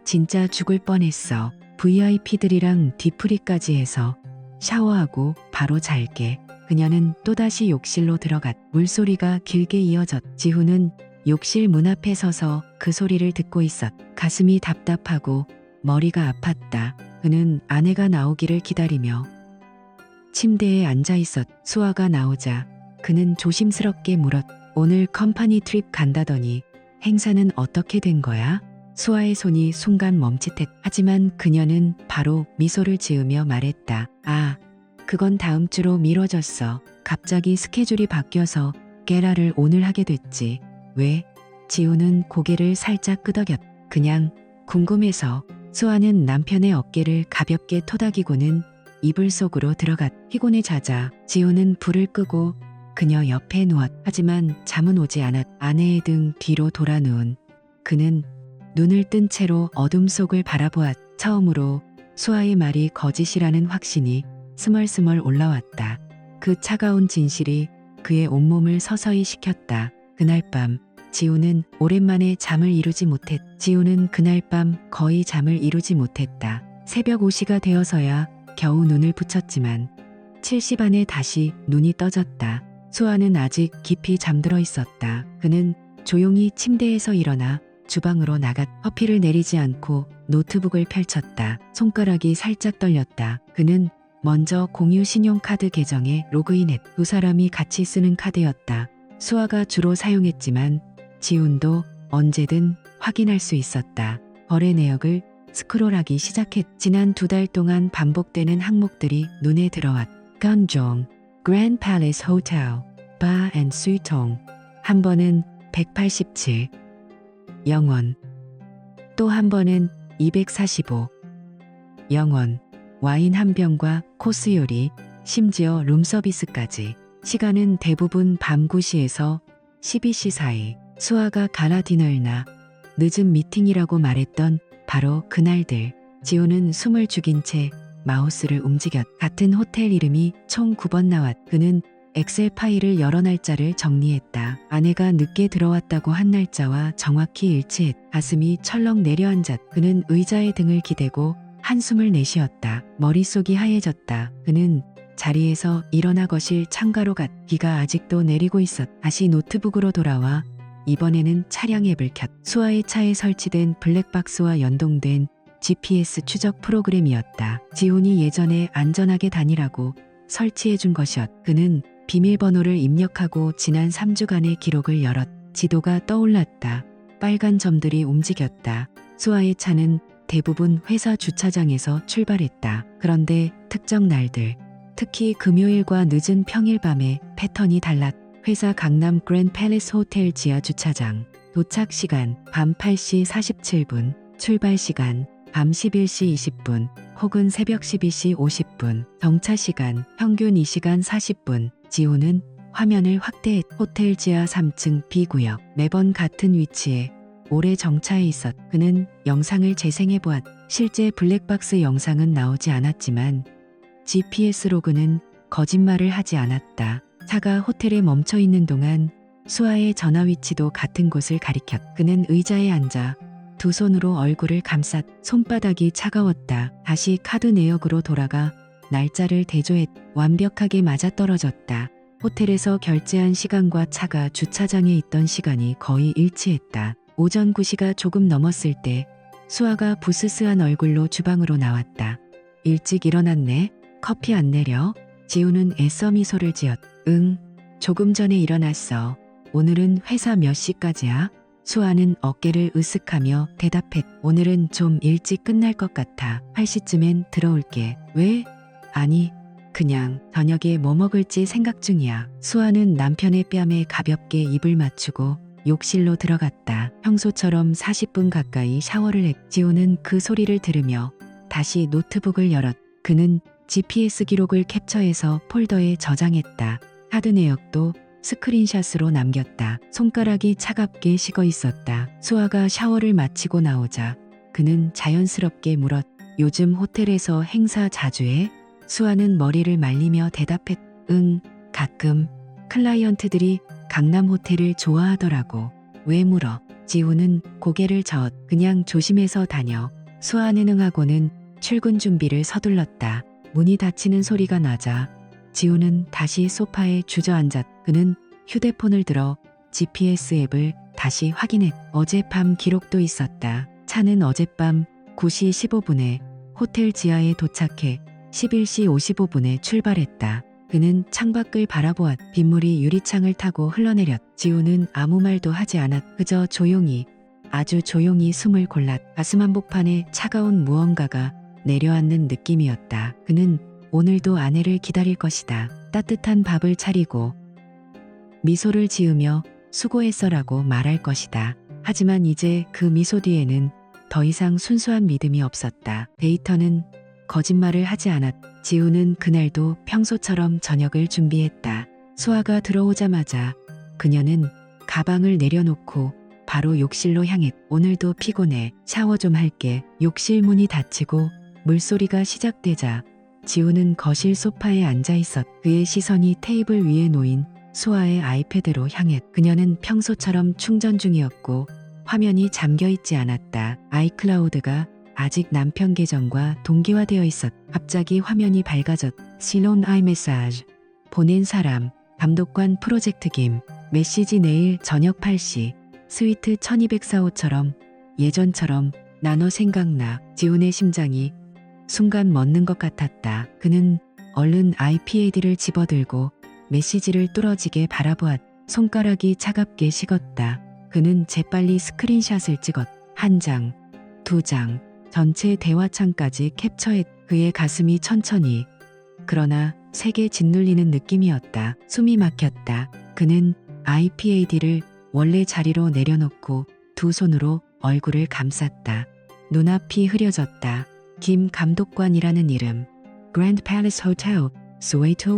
Speaker 1: 진짜 죽을 뻔했어. VIP들이랑 뒤풀이까지 해서 샤워하고 바로 잘게. 그녀는 또다시 욕실로 들어갔. 물소리가 길게 이어졌. 지훈은 욕실 문 앞에 서서 그 소리를 듣고 있었. 가슴이 답답하고 머리가 아팠다. 그는 아내가 나오기를 기다리며 침대에 앉아 있었. 수아가 나오자 그는 조심스럽게 물었. 오늘 컴퍼니 트립 간다더니 행사는 어떻게 된 거야? 수아의 손이 순간 멈칫했. 하지만 그녀는 바로 미소를 지으며 말했다. 아, 그건 다음 주로 미뤄졌어. 갑자기 스케줄이 바뀌어서 게라를 오늘 하게 됐지. 왜? 지훈은 고개를 살짝 끄덕였. 그냥 궁금해서. 수아는 남편의 어깨를 가볍게 토닥이고는 이불 속으로 들어갔. 피곤해자자 지훈은 불을 끄고 그녀 옆에 누웠. 하지만 잠은 오지 않았. 아내의 등 뒤로 돌아 누운 그는 눈을 뜬 채로 어둠 속을 바라보았. 처음으로 수아의 말이 거짓이라는 확신이 스멀스멀 올라왔다. 그 차가운 진실이 그의 온몸을 서서히 식혔다. 그날 밤 지훈은 오랜만에 잠을 이루지 못했. 지훈은 그날 밤 거의 잠을 이루지 못했다. 새벽 5시가 되어서야 겨우 눈을 붙였지만 7시 반에 다시 눈이 떠졌다. 수아는 아직 깊이 잠들어 있었다. 그는 조용히 침대에서 일어나 주방으로 나갔. 커피를 내리지 않고 노트북을 펼쳤다. 손가락이 살짝 떨렸다. 그는 먼저 공유 신용카드 계정에 로그인했. 두 사람이 같이 쓰는 카드였다. 수아가 주로 사용했지만 지훈도 언제든 확인할 수 있었다. 거래 내역을 스크롤하기 시작했. 지난 2달 동안 반복되는 항목들이 눈에 들어왔. 간종, Grand Palace Hotel, Bar and Suitong. 한 번은 187. 영원. 또 한 번은 245. 영원. 와인 한 병과 코스 요리, 심지어 룸서비스까지. 시간은 대부분 밤 9시에서 12시 사이. 수아가 가라 디너나 늦은 미팅이라고 말했던 바로 그날들. 지훈은 숨을 죽인 채 마우스를 움직였. 같은 호텔 이름이 총 9번 나왔. 그는 엑셀 파일을 여러 날짜를 정리했다. 아내가 늦게 들어왔다고 한 날짜와 정확히 일치했. 가슴이 철렁 내려앉았. 그는 의자에 등을 기대고 한숨을 내쉬었다. 머릿속이 하얘졌다. 그는 자리에서 일어나 거실 창가로 갔. 비가 아직도 내리고 있었. 다시 노트북으로 돌아와 이번에는 차량 앱을 켰. 수아의 차에 설치된 블랙박스와 연동된 GPS 추적 프로그램이었다. 지훈이 예전에 안전하게 다니라고 설치해준 것이었. 그는 비밀번호를 입력하고 지난 3주간의 기록을 열었. 지도가 떠올랐다. 빨간 점들이 움직였다. 수아의 차는 대부분 회사 주차장에서 출발했다. 그런데 특정 날들, 특히 금요일과 늦은 평일 밤에 패턴이 달랐. 회사 강남 그랜 팰리스 호텔 지하 주차장. 도착 시간 밤 8시 47분, 출발 시간 밤 11시 20분 혹은 새벽 12시 50분. 정차 시간 평균 2시간 40분. 지훈은 화면을 확대했. 호텔 지하 3층 B구역. 매번 같은 위치에 오래 정차해 있었. 그는 영상을 재생해 보았. 실제 블랙박스 영상은 나오지 않았지만 GPS 로그는 거짓말을 하지 않았다. 차가 호텔에 멈춰 있는 동안 수아의 전화 위치도 같은 곳을 가리켰. 그는 의자에 앉아 두 손으로 얼굴을 감쌌. 손바닥이 차가웠다. 다시 카드 내역으로 돌아가 날짜를 대조했. 완벽하게 맞아떨어졌다. 호텔에서 결제한 시간과 차가 주차장에 있던 시간이 거의 일치했다. 오전 9시가 조금 넘었을 때 수아가 부스스한 얼굴로 주방으로 나왔다. 일찍 일어났네. 커피 안 내려? 지훈은 애써 미소를 지었. 응, 조금 전에 일어났어. 오늘은 회사 몇 시까지야? 수아는 어깨를 으쓱하며 대답했. 오늘은 좀 일찍 끝날 것 같아. 8시쯤엔 들어올게. 왜? 아니, 그냥 저녁에 뭐 먹을지 생각 중이야. 수아는 남편의 뺨에 가볍게 입을 맞추고 욕실로 들어갔다. 평소처럼 40분 가까이 샤워를 했. 지훈은 그 소리를 들으며 다시 노트북을 열었. 그는 GPS 기록을 캡처해서 폴더에 저장했다. 카드 내역도 스크린샷으로 남겼다. 손가락이 차갑게 식어 있었다. 수아가 샤워를 마치고 나오자 그는 자연스럽게 물었. 요즘 호텔에서 행사 자주 해? 수아는 머리를 말리며 대답했. 응, 가끔. 클라이언트들이 강남 호텔을 좋아하더라고. 왜 물어? 지우는 고개를 저었. 그냥 조심해서 다녀. 수아는 응하고는 출근 준비를 서둘렀다. 문이 닫히는 소리가 나자 지우는 다시 소파에 주저앉았. 그는 휴대폰을 들어 GPS 앱을 다시 확인했. 어젯밤 기록도 있었다. 차는 어젯밤 9시 15분에 호텔 지하에 도착해 11시 55분에 출발했다. 그는 창밖을 바라보았. 빗물이 유리창을 타고 흘러내렸. 지우는 아무 말도 하지 않았. 그저 조용히, 아주 조용히 숨을 골랐. 가슴 한복판에 차가운 무언가가 내려앉는 느낌이었다. 그는 오늘도 아내를 기다릴 것이다. 따뜻한 밥을 차리고 미소를 지으며 수고했어라고 말할 것이다. 하지만 이제 그 미소 뒤에는 더 이상 순수한 믿음이 없었다. 데이터는 거짓말을 하지 않았. 지우는 그날도 평소처럼 저녁을 준비했다. 수아가 들어오자마자 그녀는 가방을 내려놓고 바로 욕실로 향했. 오늘도 피곤해. 샤워 좀 할게. 욕실 문이 닫히고 물소리가 시작되자 지우는 거실 소파에 앉아 있었. 그의 시선이 테이블 위에 놓인 수아의 아이패드로 향했. 그녀는 평소처럼 충전 중이었고 화면이 잠겨 있지 않았다. 아이클라우드가 아직 남편 계정과 동기화되어 있었. 갑자기 화면이 밝아졌. 실론 아이메시지. 보낸 사람. 감독관 프로젝트 김. 메시지 내일 저녁 8시. 스위트 1204호처럼 예전처럼 나너 생각나. 지훈의 심장이 순간 멎는 것 같았다. 그는 얼른 iPad를 집어들고 메시지를 뚫어지게 바라보았. 손가락이 차갑게 식었다. 그는 재빨리 스크린샷을 찍었. 한 장, 두 장, 전체 대화창까지 캡처했. 그의 가슴이 천천히 그러나 세게 짓눌리는 느낌이었다. 숨이 막혔다. 그는 iPad를 원래 자리로 내려놓고 두 손으로 얼굴을 감쌌다. 눈앞이 흐려졌다. 김 감독관이라는 이름. Grand Palace Hotel, Soweto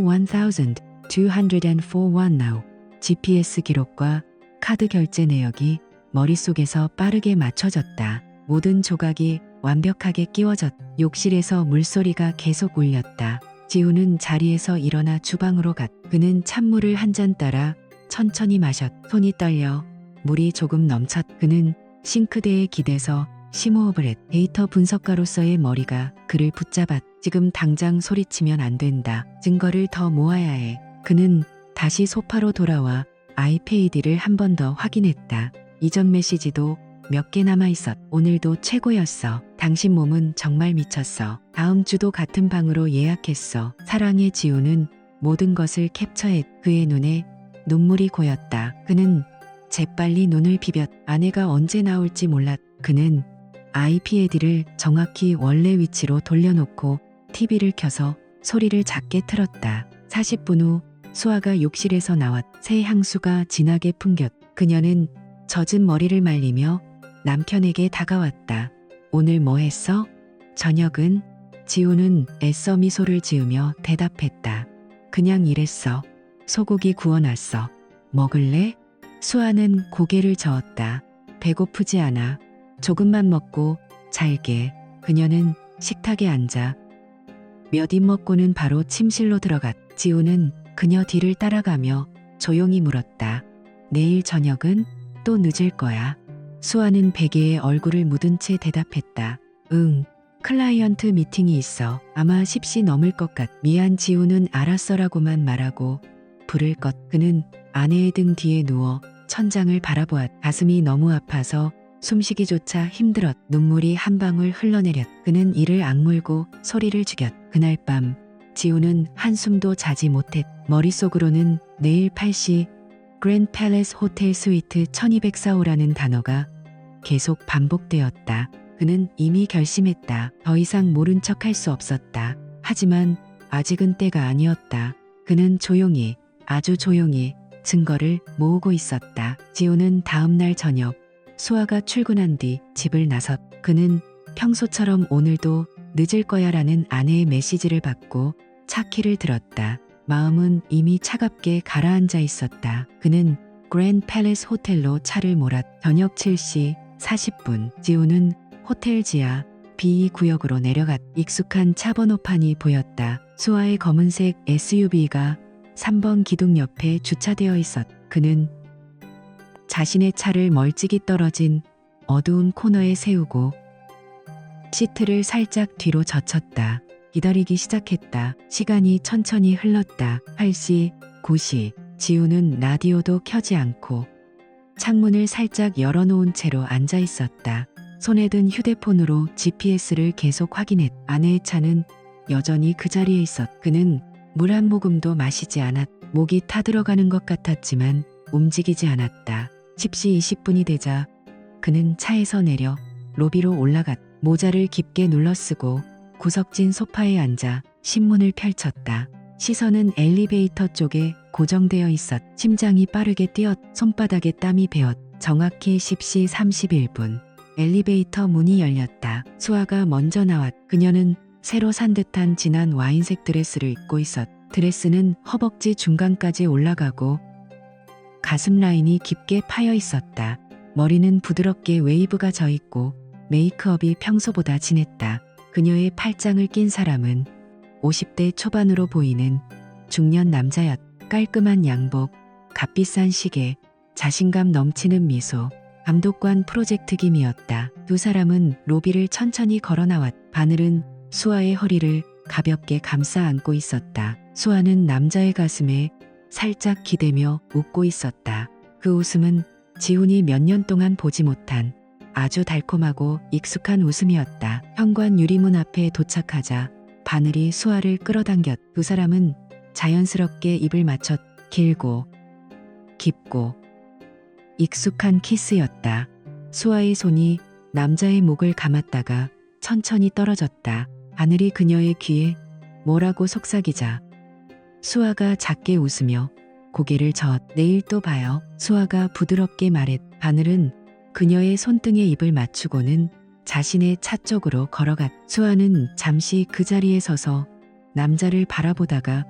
Speaker 1: 1204 now. GPS 기록과 카드 결제 내역이 머릿속에서 빠르게 맞춰졌다. 모든 조각이 완벽하게 끼워졌. 욕실에서 물소리가 계속 울렸다. 지우는 자리에서 일어나 주방으로 갔. 그는 찬물을 한 잔 따라 천천히 마셨. 손이 떨려 물이 조금 넘쳤. 그는 싱크대에 기대서 심호흡을 했. 데이터 분석가로서의 머리가 그를 붙잡았. 지금 당장 소리치면 안 된다. 증거를 더 모아야 해. 그는 다시 소파로 돌아와 아이패드를 한 번 더 확인했다. 이전 메시지도 몇 개 남아있었. 오늘도 최고였어. 당신 몸은 정말 미쳤어. 다음 주도 같은 방으로 예약했어. 사랑의 지우는 모든 것을 캡처했. 그의 눈에 눈물이 고였다. 그는 재빨리 눈을 비볐. 아내가 언제 나올지 몰랐. 그는 아이패드를 정확히 원래 위치로 돌려놓고 TV를 켜서 소리를 작게 틀었다. 40분 후 수아가 욕실에서 나왔. 새 향수가 진하게 풍겼. 그녀는 젖은 머리를 말리며 남편에게 다가왔다. 오늘 뭐 했어? 저녁은? 지우는 애써 미소를 지으며 대답했다. 그냥 일했어. 소고기 구워놨어. 먹을래? 수아는 고개를 저었다. 배고프지 않아. 조금만 먹고 잘게. 그녀는 식탁에 앉아 몇 입 먹고는 바로 침실로 들어갔. 지우는 그녀 뒤를 따라가며 조용히 물었다. 내일 저녁은? 또 늦을 거야. 수아는 베개에 얼굴을 묻은 채 대답했다. 응. 클라이언트 미팅이 있어. 아마 10시 넘을 것 같. 미안. 지우는 알았어라고만 말하고 불을 껐. 그는 아내의 등 뒤에 누워 천장을 바라보았. 가슴이 너무 아파서 숨쉬기조차 힘들었. 눈물이 한 방울 흘러내렸. 그는 이를 악물고 소리를 죽였. 그날 밤 지우는 한숨도 자지 못했. 머릿속으로는 내일 8시 그랜드 팰리스 호텔 스위트 1204호라는 단어가 계속 반복되었다. 그는 이미 결심했다. 더 이상 모른 척 할 수 없었다. 하지만 아직은 때가 아니었다. 그는 조용히, 아주 조용히 증거를 모으고 있었다. 지우는 다음 날 저녁 수아가 출근한 뒤 집을 나섰. 그는 평소처럼 오늘도 늦을 거야 라는 아내의 메시지를 받고 차 키를 들었다. 마음은 이미 차갑게 가라앉아 있었다. 그는 그랜드 팰리스 호텔로 차를 몰았. 저녁 7시 40분 지우는 호텔 지하 B 구역으로 내려갔. 익숙한 차 번호판이 보였다. 수아의 검은색 SUV가 3번 기둥 옆에 주차되어 있었. 그는 자신의 차를 멀찍이 떨어진 어두운 코너에 세우고 시트를 살짝 뒤로 젖혔다. 기다리기 시작했다. 시간이 천천히 흘렀다. 8시, 9시. 지우는 라디오도 켜지 않고 창문을 살짝 열어놓은 채로 앉아 있었다. 손에 든 휴대폰으로 GPS를 계속 확인했. 아내의 차는 여전히 그 자리에 있었. 그는 물 한 모금도 마시지 않았. 목이 타들어가는 것 같았지만 움직이지 않았다. 10시 20분이 되자 그는 차에서 내려 로비로 올라갔. 모자를 깊게 눌러쓰고 구석진 소파에 앉아 신문을 펼쳤다. 시선은 엘리베이터 쪽에 고정되어 있었. 심장이 빠르게 뛰었. 손바닥에 땀이 배었. 정확히 10시 31분. 엘리베이터 문이 열렸다. 수아가 먼저 나왔. 그녀는 새로 산 듯한 진한 와인색 드레스를 입고 있었. 드레스는 허벅지 중간까지 올라가고 가슴 라인이 깊게 파여 있었다. 머리는 부드럽게 웨이브가 져 있고 메이크업이 평소보다 진했다. 그녀의 팔짱을 낀 사람은 50대 초반으로 보이는 중년 남자였. 깔끔한 양복, 값비싼 시계, 자신감 넘치는 미소, 감독관 프로젝트 김이었다. 두 사람은 로비를 천천히 걸어 나왔. 바늘은 수아의 허리를 가볍게 감싸 안고 있었다. 수아는 남자의 가슴에 살짝 기대며 웃고 있었다. 그 웃음은 지훈이 몇 년 동안 보지 못한 아주 달콤하고 익숙한 웃음이었다. 현관 유리문 앞에 도착하자 바늘이 수아를 끌어당겼. 두 사람은 자연스럽게 입을 맞췄. 길고 깊고 익숙한 키스였다. 수아의 손이 남자의 목을 감았다가 천천히 떨어졌다. 바늘이 그녀의 귀에 뭐라고 속삭이자 수아가 작게 웃으며 고개를 저었. 내일 또 봐요. 수아가 부드럽게 말했. 바늘은 그녀의 손등에 입을 맞추고는 자신의 차 쪽으로 걸어갔. 수아는 잠시 그 자리에 서서 남자를 바라보다가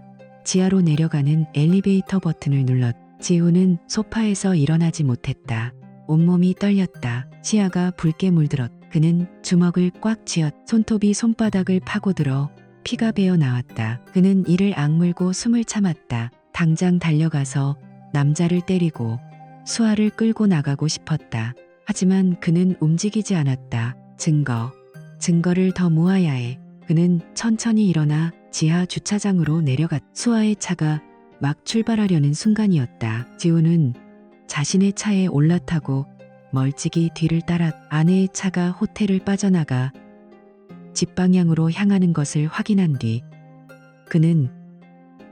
Speaker 1: 지하로 내려가는 엘리베이터 버튼을 눌렀. 지훈은 소파에서 일어나지 못했다. 온몸이 떨렸다. 시야가 붉게 물들었. 그는 주먹을 꽉 쥐었. 손톱이 손바닥을 파고들어 피가 배어 나왔다. 그는 이를 악물고 숨을 참았다. 당장 달려가서 남자를 때리고 수아를 끌고 나가고 싶었다. 하지만 그는 움직이지 않았다. 증거를 더 모아야 해. 그는 천천히 일어나 지하 주차장으로 내려갔. 수아의 차가 막 출발하려는 순간이었다. 지훈은 자신의 차에 올라타고 멀찍이 뒤를 따라 아내의 차가 호텔을 빠져나가 집 방향으로 향하는 것을 확인한 뒤 그는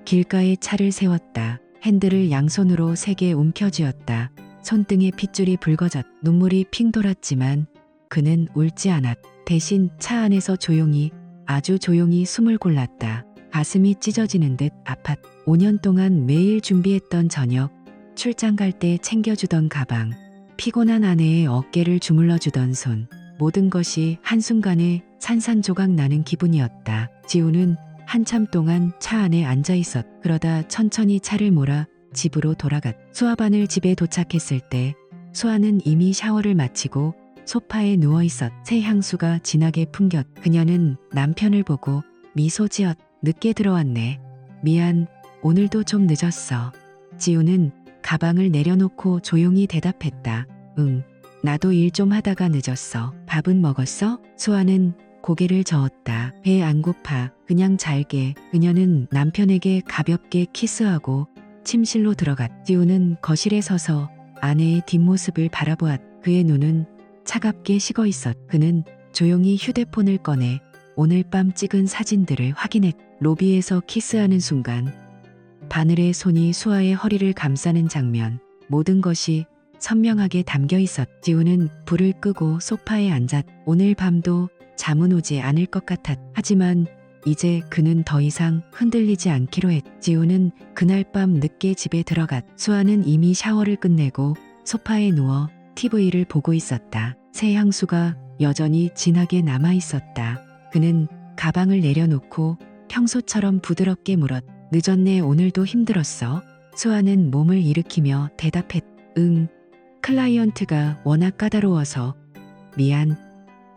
Speaker 1: 길가에 차를 세웠다. 핸들을 양손으로 세게 움켜쥐었다. 손등에 핏줄이 붉어졌. 눈물이 핑 돌았지만 그는 울지 않았. 대신 차 안에서 조용히 아주 조용히 숨을 골랐다. 가슴이 찢어지는 듯 아팠. 5년 동안 매일 준비했던 저녁, 출장 갈 때 챙겨주던 가방, 피곤한 아내의 어깨를 주물러주던 손, 모든 것이 한순간에 산산조각 나는 기분이었다. 지우는 한참 동안 차 안에 앉아 있었. 그러다 천천히 차를 몰아 집으로 돌아갔. 수아반을 집에 도착했을 때 수아는 이미 샤워를 마치고 소파에 누워 있었. 새 향수가 진하게 풍겼. 그녀는 남편을 보고 미소 지었. 늦게 들어왔네. 미안, 오늘도 좀 늦었어. 지우는 가방을 내려놓고 조용히 대답했다. 응, 나도 일 좀 하다가 늦었어. 밥은 먹었어? 수아는 고개를 저었다. 배 안 고파. 그냥 잘게. 그녀는 남편에게 가볍게 키스하고 침실로 들어갔. 지우는 거실에 서서 아내의 뒷모습을 바라보았. 그의 눈은 차갑게 식어 있었. 그는 조용히 휴대폰을 꺼내 오늘 밤 찍은 사진들을 확인했. 로비에서 키스하는 순간 바늘의 손이 수아의 허리를 감싸는 장면, 모든 것이 선명하게 담겨 있었. 지우는 불을 끄고 소파에 앉았. 오늘 밤도 잠은 오지 않을 것 같았. 하지만 이제 그는 더 이상 흔들리지 않기로 했. 지우는 그날 밤 늦게 집에 들어갔. 수아는 이미 샤워를 끝내고 소파에 누워 TV를 보고 있었다. 새 향수가 여전히 진하게 남아 있었다. 그는 가방을 내려놓고 평소처럼 부드럽게 물었. 늦었네. 오늘도 힘들었어. 수아는 몸을 일으키며 대답했. 응. 클라이언트가 워낙 까다로워서. 미안.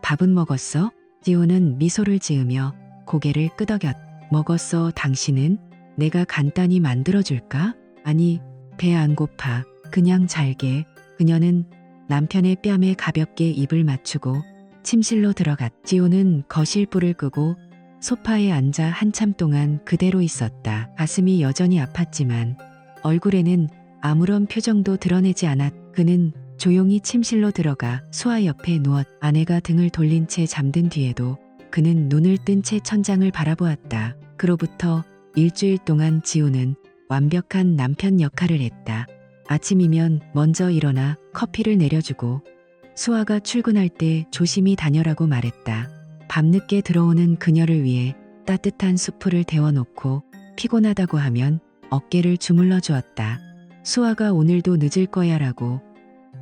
Speaker 1: 밥은 먹었어? 지호는 미소를 지으며 고개를 끄덕였. 먹었어, 당신은? 내가 간단히 만들어줄까? 아니, 배 안 고파. 그냥 잘게. 그녀는 남편의 뺨에 가볍게 입을 맞추고 침실로 들어갔. 지호는 거실 불을 끄고 소파에 앉아 한참 동안 그대로 있었다. 가슴이 여전히 아팠지만 얼굴에는 아무런 표정도 드러내지 않았. 그는 조용히 침실로 들어가 수아 옆에 누웠. 아내가 등을 돌린 채 잠든 뒤에도 그는 눈을 뜬 채 천장을 바라보았다. 그로부터 일주일 동안 지호는 완벽한 남편 역할을 했다. 아침이면 먼저 일어나 커피를 내려주고 수아가 출근할 때 조심히 다녀라고 말했다. 밤늦게 들어오는 그녀를 위해 따뜻한 수프를 데워놓고 피곤하다고 하면 어깨를 주물러 주었다. 수아가 오늘도 늦을 거야 라고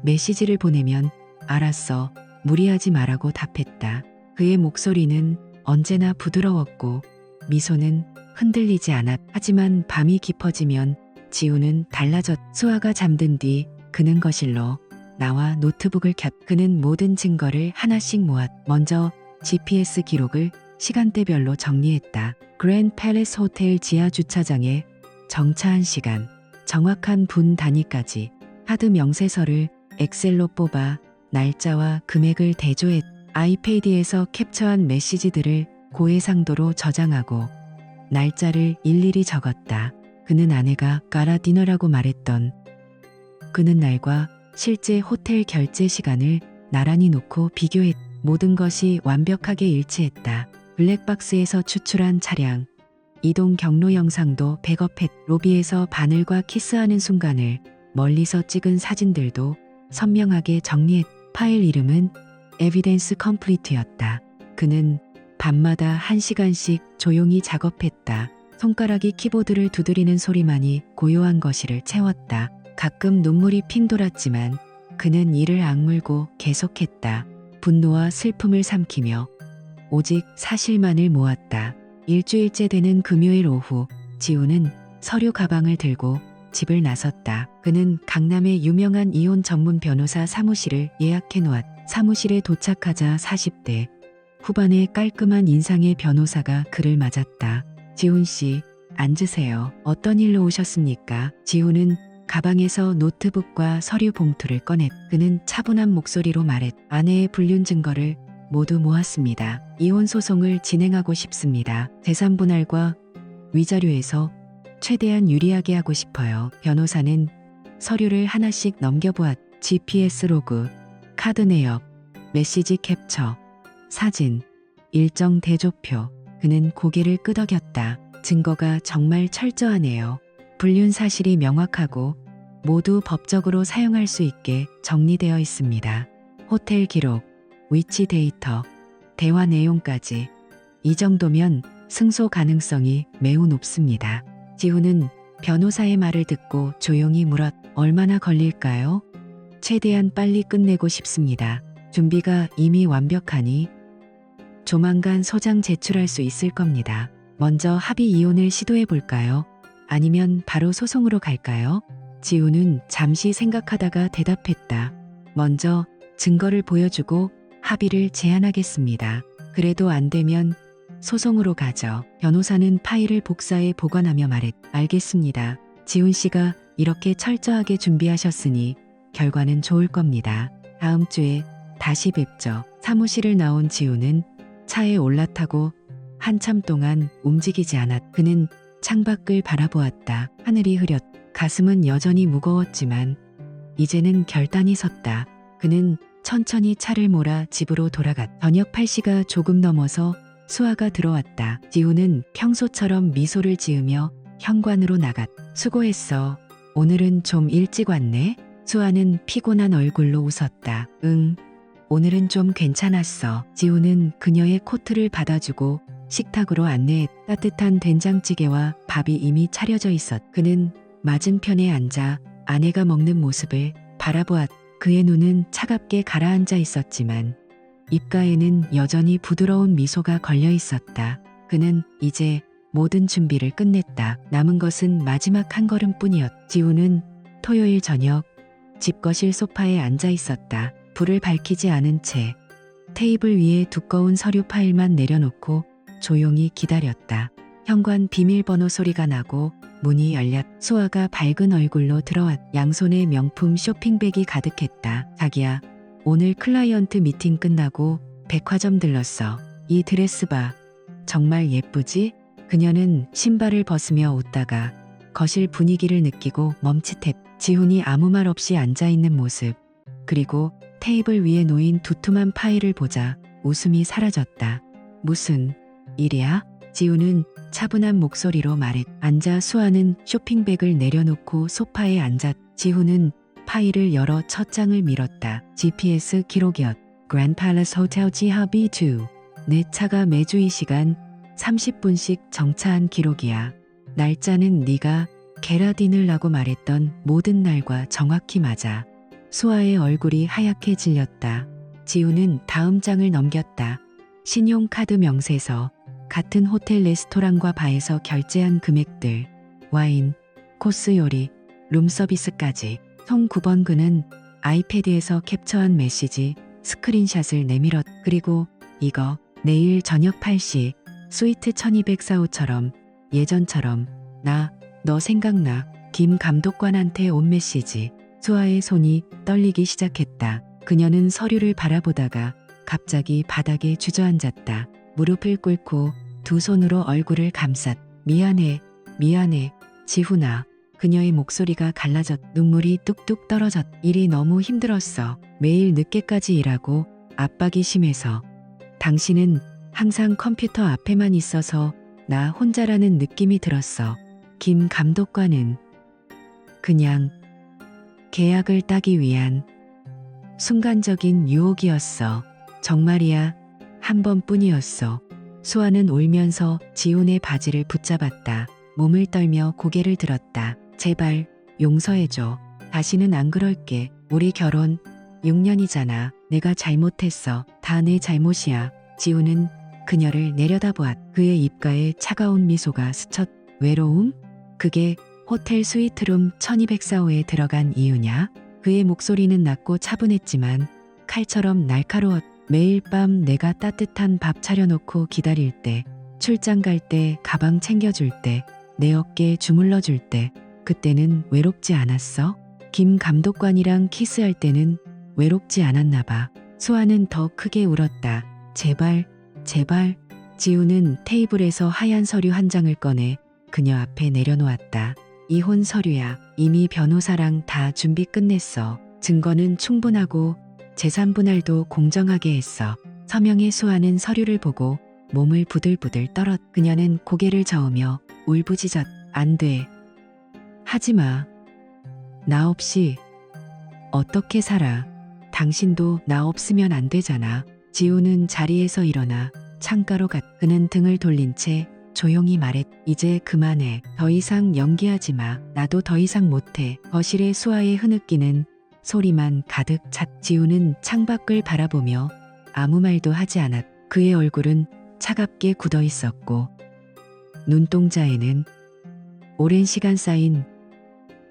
Speaker 1: 메시지를 보내면 알았어, 무리하지 마라고 답했다. 그의 목소리는 언제나 부드러웠고 미소는 흔들리지 않았. 하지만 밤이 깊어지면 지우는 달라졌. 수아가 잠든 뒤 그는 거실로 나와 노트북을 켰. 그는 모든 증거를 하나씩 모았. 먼저 GPS 기록을 시간대별로 정리했다. 그랜드 팰리스 호텔 지하 주차장에 정차한 시간, 정확한 분 단위까지 카드 명세서를 엑셀로 뽑아 날짜와 금액을 대조했. 아이패드에서 캡처한 메시지들을 고해상도로 저장하고 날짜를 일일이 적었다. 그는 아내가 가라 디너라고 말했던 그는 날과 실제 호텔 결제 시간을 나란히 놓고 비교했. 모든 것이 완벽하게 일치했다. 블랙박스에서 추출한 차량, 이동 경로 영상도 백업했. 로비에서 바늘과 키스하는 순간을 멀리서 찍은 사진들도 선명하게 정리했. 파일 이름은 에비던스 컴플리트였다. 그는 밤마다 1시간씩 조용히 작업했다. 손가락이 키보드를 두드리는 소리만이 고요한 거실을 채웠다. 가끔 눈물이 핑 돌았지만 그는 이를 악물고 계속했다. 분노와 슬픔을 삼키며 오직 사실만을 모았다. 일주일째 되는 금요일 오후, 지우는 서류 가방을 들고 집을 나섰다. 그는 강남의 유명한 이혼 전문 변호사 사무실을 예약해 놓았. 사무실에 도착하자 40대 후반의 깔끔한 인상의 변호사가 그를 맞았다. 지훈 씨, 앉으세요. 어떤 일로 오셨습니까? 지훈은 가방에서 노트북과 서류 봉투를 꺼냈. 그는 차분한 목소리로 말했. 아내의 불륜 증거를 모두 모았습니다. 이혼 소송을 진행하고 싶습니다. 재산 분할과 위자료에서 최대한 유리하게 하고 싶어요. 변호사는 서류를 하나씩 넘겨보았. GPS 로그, 카드 내역, 메시지 캡처, 사진, 일정 대조표. 그는 고개를 끄덕였다. 증거가 정말 철저하네요. 불륜 사실이 명확하고 모두 법적으로 사용할 수 있게 정리되어 있습니다. 호텔 기록, 위치 데이터, 대화 내용까지. 이 정도면 승소 가능성이 매우 높습니다. 지훈은 변호사의 말을 듣고 조용히 물었. 얼마나 걸릴까요? 최대한 빨리 끝내고 싶습니다. 준비가 이미 완벽하니 조만간 소장 제출할 수 있을 겁니다. 먼저 합의 이혼을 시도해 볼까요? 아니면 바로 소송으로 갈까요? 지우는 잠시 생각하다가 대답했다. 먼저 증거를 보여주고 합의를 제안하겠습니다. 그래도 안 되면 소송으로 가죠. 변호사는 파일을 복사해 보관하며 말했. 알겠습니다. 지훈 씨가 이렇게 철저하게 준비하셨으니 결과는 좋을 겁니다. 다음 주에 다시 뵙죠. 사무실을 나온 지훈은 차에 올라타고 한참 동안 움직이지 않았. 그는 창밖을 바라보았다. 하늘이 흐렸. 가슴은 여전히 무거웠지만 이제는 결단이 섰다. 그는 천천히 차를 몰아 집으로 돌아갔. 저녁 8시가 조금 넘어서 수아가 들어왔다. 지우는 평소처럼 미소를 지으며 현관으로 나갔. 수고했어. 오늘은 좀 일찍 왔네. 수아는 피곤한 얼굴로 웃었다. 응, 오늘은 좀 괜찮았어. 지우는 그녀의 코트를 받아주고 식탁으로 안내했. 따뜻한 된장찌개와 밥이 이미 차려져 있었. 그는 맞은편에 앉아 아내가 먹는 모습을 바라보았. 그의 눈은 차갑게 가라앉아 있었지만 입가에는 여전히 부드러운 미소가 걸려 있었다. 그는 이제 모든 준비를 끝냈다. 남은 것은 마지막 한 걸음뿐이었. 지우는 토요일 저녁 집 거실 소파에 앉아 있었다. 불을 밝히지 않은 채 테이블 위에 두꺼운 서류 파일만 내려놓고 조용히 기다렸다. 현관 비밀번호 소리가 나고 문이 열렸. 수아가 밝은 얼굴로 들어왔. 양손에 명품 쇼핑백이 가득했다. 자기야, 오늘 클라이언트 미팅 끝나고 백화점 들렀어. 이 드레스 봐. 정말 예쁘지? 그녀는 신발을 벗으며 웃다가 거실 분위기를 느끼고 멈칫했. 지훈이 아무 말 없이 앉아있는 모습, 그리고 테이블 위에 놓인 두툼한 파일을 보자 웃음이 사라졌다. 무슨 일이야? 지훈은 차분한 목소리로 말했. 앉아. 수아는 쇼핑백을 내려놓고 소파에 앉았. 지훈은 파일을 열어 첫 장을 밀었다. GPS 기록이었. Grand Palace Hotel 지하 B2. 내 차가 매주 이 시간 30분씩 정차한 기록이야. 날짜는 네가 게라딘을라고 말했던 모든 날과 정확히 맞아. 수아의 얼굴이 하얗게 질렸다. 지훈은 다음 장을 넘겼다. 신용카드 명세서, 같은 호텔 레스토랑과 바에서 결제한 금액들, 와인, 코스 요리, 룸서비스까지. 총 9번. 그는 아이패드에서 캡처한 메시지 스크린샷을 내밀었. 그리고 이거 내일 저녁 8시 스위트 1204호처럼 예전처럼 너 생각나. 김 감독관한테 온 메시지. 수아의 손이 떨리기 시작했다. 그녀는 서류를 바라보다가 갑자기 바닥에 주저앉았다. 무릎을 꿇고 두 손으로 얼굴을 감쌌. 미안해, 지훈아. 그녀의 목소리가 갈라졌. 눈물이 뚝뚝 떨어졌. 일이 너무 힘들었어. 매일 늦게까지 일하고 압박이 심해서. 당신은 항상 컴퓨터 앞에만 있어서 나 혼자라는 느낌이 들었어. 김 감독관은 그냥 계약을 따기 위한 순간적인 유혹이었어. 정말이야. 한 번뿐이었어. 수아는 울면서 지훈의 바지를 붙잡았다. 몸을 떨며 고개를 들었다. 제발 용서해줘. 다시는 안 그럴게. 우리 결혼 6년이잖아. 내가 잘못했어. 다 내 잘못이야. 지훈은 그녀를 내려다보았. 그의 입가에 차가운 미소가 스쳤. 외로움? 그게 호텔 스위트룸 1204호에 들어간 이유냐? 그의 목소리는 낮고 차분했지만 칼처럼 날카로웠. 매일 밤 내가 따뜻한 밥 차려놓고 기다릴 때, 출장 갈 때, 가방 챙겨줄 때, 내 어깨에 주물러 줄 때, 그때는 외롭지 않았어? 김 감독관이랑 키스할 때는 외롭지 않았나 봐. 수아는 더 크게 울었다. 제발. 지훈은 테이블에서 하얀 서류 한 장을 꺼내 그녀 앞에 내려놓았다. 이혼 서류야. 이미 변호사랑 다 준비 끝냈어. 증거는 충분하고 재산 분할도 공정하게 했어. 서명의. 수아는 서류를 보고 몸을 부들부들 떨었. 그녀는 고개를 저으며 울부짖었. 안 돼. 하지 마. 나 없이 어떻게 살아. 당신도 나 없으면 안 되잖아. 지훈은 자리에서 일어나 창가로 갔. 그는 등을 돌린 채 조용히 말했. 이제 그만해. 더 이상 연기하지 마. 나도 더 이상 못해. 거실에 수아의 흐느끼는 소리만 가득 찼. 지훈은 창밖을 바라보며 아무 말도 하지 않았. 그의 얼굴은 차갑게 굳어 있었고 눈동자에는 오랜 시간 쌓인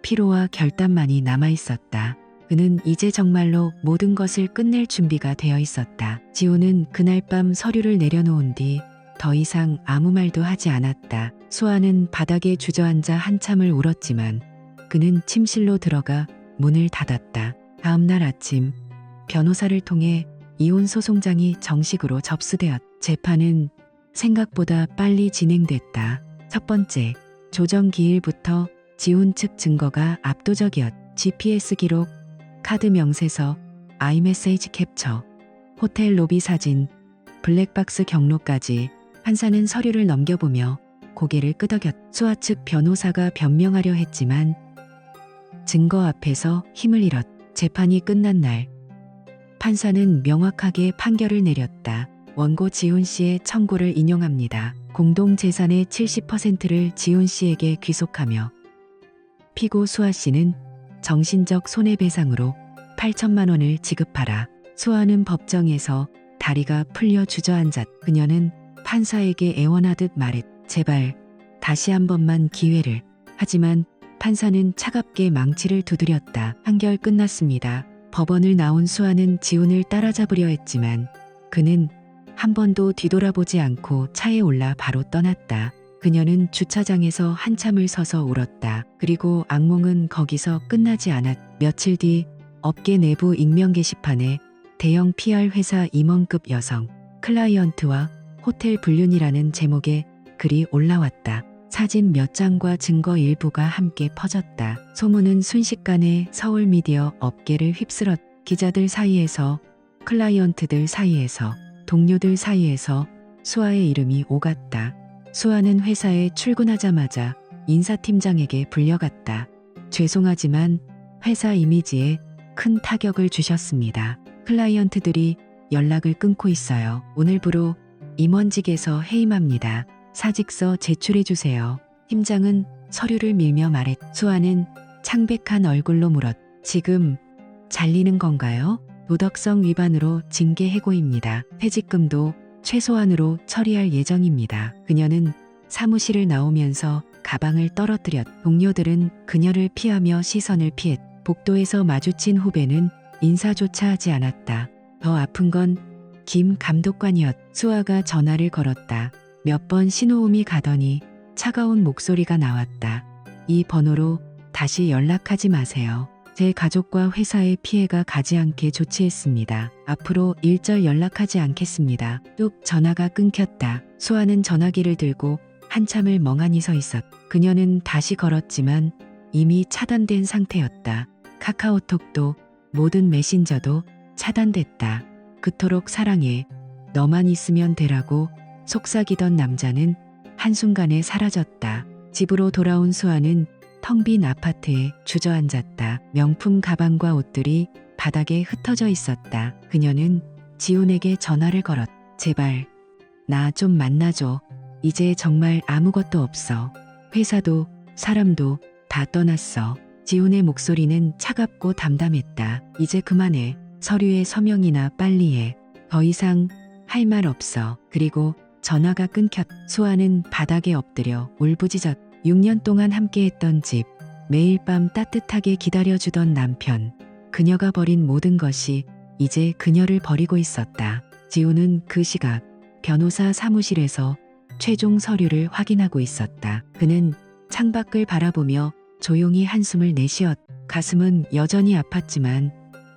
Speaker 1: 피로와 결단만이 남아 있었다. 그는 이제 정말로 모든 것을 끝낼 준비가 되어 있었다. 지훈은 그날 밤 서류를 내려놓은 뒤 더 이상 아무 말도 하지 않았다. 수아는 바닥에 주저앉아 한참을 울었지만 그는 침실로 들어가 문을 닫았다. 다음 날 아침 변호사를 통해 이혼 소송장이 정식으로 접수되었. 재판은 생각보다 빨리 진행됐다. 첫 번째, 조정 기일부터 지훈 측 증거가 압도적이었. GPS 기록, 카드 명세서, 아이메시지 캡처, 호텔 로비 사진, 블랙박스 경로까지. 판사는 서류를 넘겨보며 고개를 끄덕였. 수아 측 변호사가 변명하려 했지만 증거 앞에서 힘을 잃었. 재판이 끝난 날 판사는 명확하게 판결을 내렸다. 원고 지훈 씨의 청구를 인용합니다. 공동 재산의 70%를 지훈 씨에게 귀속하며 피고 수아 씨는 정신적 손해배상으로 8천만 원을 지급하라. 수아는 법정에서 다리가 풀려 주저앉았. 그녀는 판사에게 애원하듯 말했. 제발 다시 한 번만 기회를. 하지만 판사는 차갑게 망치를 두드렸다. 판결 끝났습니다. 법원을 나온 수아는 지훈을 따라잡으려 했지만 그는 한 번도 뒤돌아보지 않고 차에 올라 바로 떠났다. 그녀는 주차장에서 한참을 서서 울었다. 그리고 악몽은 거기서 끝나지 않았. 며칠 뒤 업계 내부 익명 게시판에 대형 PR 회사 임원급 여성 클라이언트와 호텔 불륜이라는 제목의 글이 올라왔다. 사진 몇 장과 증거 일부가 함께 퍼졌다. 소문은 순식간에 서울 미디어 업계를 휩쓸었. 기자들 사이에서, 클라이언트들 사이에서, 동료들 사이에서 수아의 이름이 오갔다. 수아는 회사에 출근하자마자 인사팀장에게 불려갔다. 죄송하지만 회사 이미지에 큰 타격을 주셨습니다. 클라이언트들이 연락을 끊고 있어요. 오늘부로 임원직에서 해임합니다. 사직서 제출해주세요. 팀장은 서류를 밀며 말했. 수아는 창백한 얼굴로 물었. 지금 잘리는 건가요? 도덕성 위반으로 징계 해고입니다. 퇴직금도 최소한으로 처리할 예정입니다. 그녀는 사무실을 나오면서 가방을 떨어뜨렸. 동료들은 그녀를 피하며 시선을 피했. 복도에서 마주친 후배는 인사조차 하지 않았다. 더 아픈 건 김 감독관이었. 수아가 전화를 걸었다. 몇 번 신호음이 가더니 차가운 목소리가 나왔다. 이 번호로 다시 연락하지 마세요. 제 가족과 회사에 피해가 가지 않게 조치했습니다. 앞으로 일절 연락하지 않겠습니다. 뚝 전화가 끊겼다. 수아는 전화기를 들고 한참을 멍하니 서 있었. 그녀는 다시 걸었지만 이미 차단된 상태였다. 카카오톡도 모든 메신저도 차단됐다. 그토록 사랑해. 너만 있으면 되라고 속삭이던 남자는 한순간에 사라졌다. 집으로 돌아온 수아는 텅 빈 아파트에 주저앉았다. 명품 가방과 옷들이 바닥에 흩어져 있었다. 그녀는 지훈에게 전화를 걸었. 제발 나 좀 만나줘. 이제 정말 아무것도 없어. 회사도 사람도 다 떠났어. 지훈의 목소리는 차갑고 담담했다. 이제 그만해. 서류에 서명이나 빨리 해. 더 이상 할 말 없어. 그리고 전화가 끊겼. 수아는 바닥에 엎드려 울부짖었. 6년 동안 함께했던 집, 매일 밤 따뜻하게 기다려주던 남편, 그녀가 버린 모든 것이 이제 그녀를 버리고 있었다. 지훈은 그 시각 변호사 사무실에서 최종 서류를 확인하고 있었다. 그는 창밖을 바라보며 조용히 한숨을 내쉬었. 가슴은 여전히 아팠지만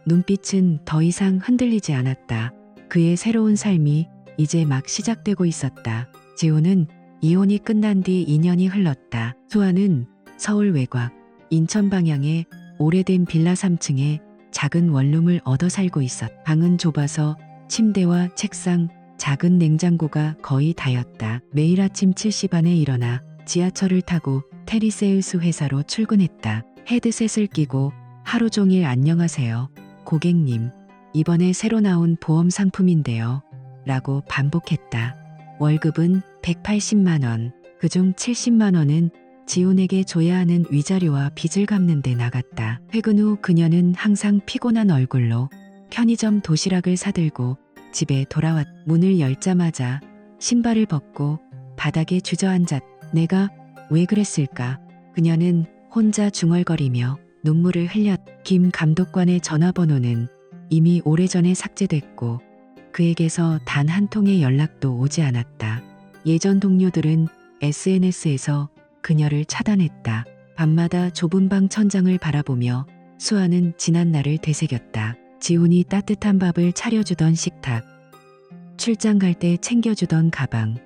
Speaker 1: 눈빛은 더 이상 흔들리지 않았다. 그의 새로운 삶이 이제 막 시작되고 있었다. 지훈은 이혼이 끝난 뒤 2년이 흘렀다. 수아는 서울 외곽, 인천 방향의 오래된 빌라 3층에 작은 원룸을 얻어 살고 있었. 방은 좁아서 침대와 책상, 작은 냉장고가 거의 다였다. 매일 아침 7시 반에 일어나 지하철을 타고 테리세우스 회사로 출근했다. 헤드셋을 끼고 하루 종일 안녕하세요. 고객님, 이번에 새로 나온 보험 상품인데요. 라고 반복했다. 월급은 180만 원, 그중 70만 원은 지훈에게 줘야 하는 위자료와 빚을 갚는 데 나갔다. 퇴근 후 그녀는 항상 피곤한 얼굴로 편의점 도시락을 사들고 집에 돌아왔. 문을 열자마자 신발을 벗고 바닥에 주저앉았. 내가 왜 그랬을까? 그녀는 혼자 중얼거리며 눈물을 흘렸. 김 감독관의 전화번호는 이미 오래전에 삭제됐고 그에게서 단 한 통의 연락도 오지 않았다. 예전 동료들은 SNS에서 그녀를 차단했다. 밤마다 좁은 방 천장을 바라보며 수아는 지난 날을 되새겼다. 지훈이 따뜻한 밥을 차려주던 식탁, 출장 갈 때 챙겨주던 가방,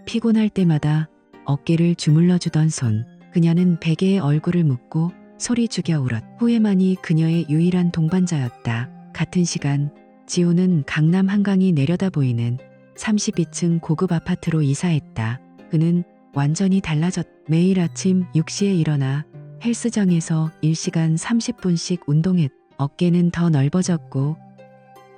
Speaker 1: 피곤할 때마다 어깨를 주물러주던 손. 그녀는 베개에 얼굴을 묻고 소리 죽여 울었. 후회만이 그녀의 유일한 동반자였다. 같은 시간 지훈은 강남 한강이 내려다 보이는 32층 고급 아파트로 이사했다. 그는 완전히 달라졌. 매일 아침 6시에 일어나 헬스장에서 1시간 30분씩 운동했. 어깨는 더 넓어졌고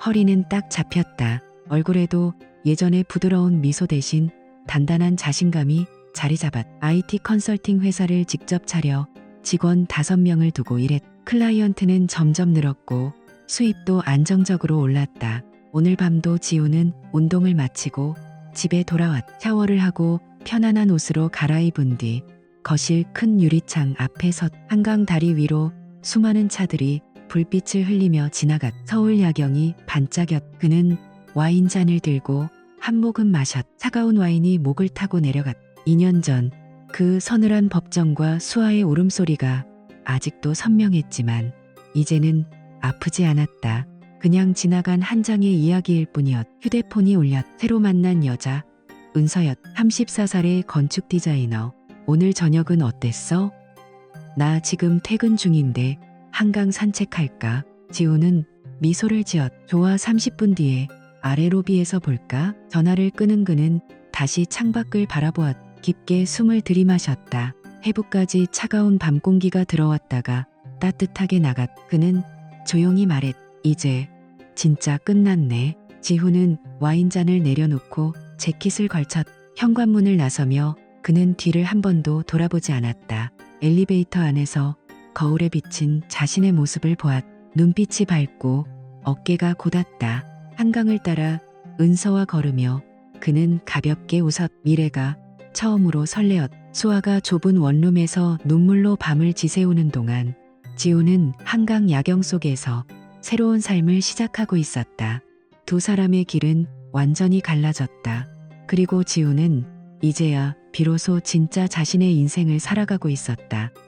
Speaker 1: 허리는 딱 잡혔다. 얼굴에도 예전의 부드러운 미소 대신 단단한 자신감이 자리 잡았. IT 컨설팅 회사를 직접 차려 직원 5명을 두고 일했. 클라이언트는 점점 늘었고 수입도 안정적으로 올랐다. 오늘 밤도 지훈은 운동을 마치고 집에 돌아왔. 샤워를 하고 편안한 옷으로 갈아입은 뒤 거실 큰 유리창 앞에 섰. 한강 다리 위로 수많은 차들이 불빛을 흘리며 지나갔. 서울 야경이 반짝였. 그는 와인잔을 들고 한 모금 마셨. 차가운 와인이 목을 타고 내려갔. 2년 전 그 서늘한 법정과 수아의 울음소리가 아직도 선명했지만 이제는 아프지 않았다. 그냥 지나간 한 장의 이야기일 뿐이었. 휴대폰이 울렸. 새로 만난 여자 은서였. 34살의 건축 디자이너. 오늘 저녁은 어땠어? 나 지금 퇴근 중인데 한강 산책할까? 지우는 미소를 지었. 좋아. 30분 뒤에 아래 로비에서 볼까? 전화를 끄는 그는 다시 창밖을 바라보았. 깊게 숨을 들이마셨다. 해부까지 차가운 밤 공기가 들어왔다가 따뜻하게 나갔. 그는 조용히 말했. 이제 진짜 끝났네. 지후는 와인잔을 내려놓고 재킷을 걸쳤. 현관문을 나서며 그는 뒤를 한 번도 돌아보지 않았다. 엘리베이터 안에서 거울에 비친 자신의 모습을 보았. 눈빛이 밝고 어깨가 곧았다. 한강을 따라 은서와 걸으며 그는 가볍게 웃었. 미래가 처음으로 설레었. 수아가 좁은 원룸에서 눈물로 밤을 지새우는 동안 지우는 한강 야경 속에서 새로운 삶을 시작하고 있었다. 두 사람의 길은 완전히 갈라졌다. 그리고 지우는 이제야 비로소 진짜 자신의 인생을 살아가고 있었다.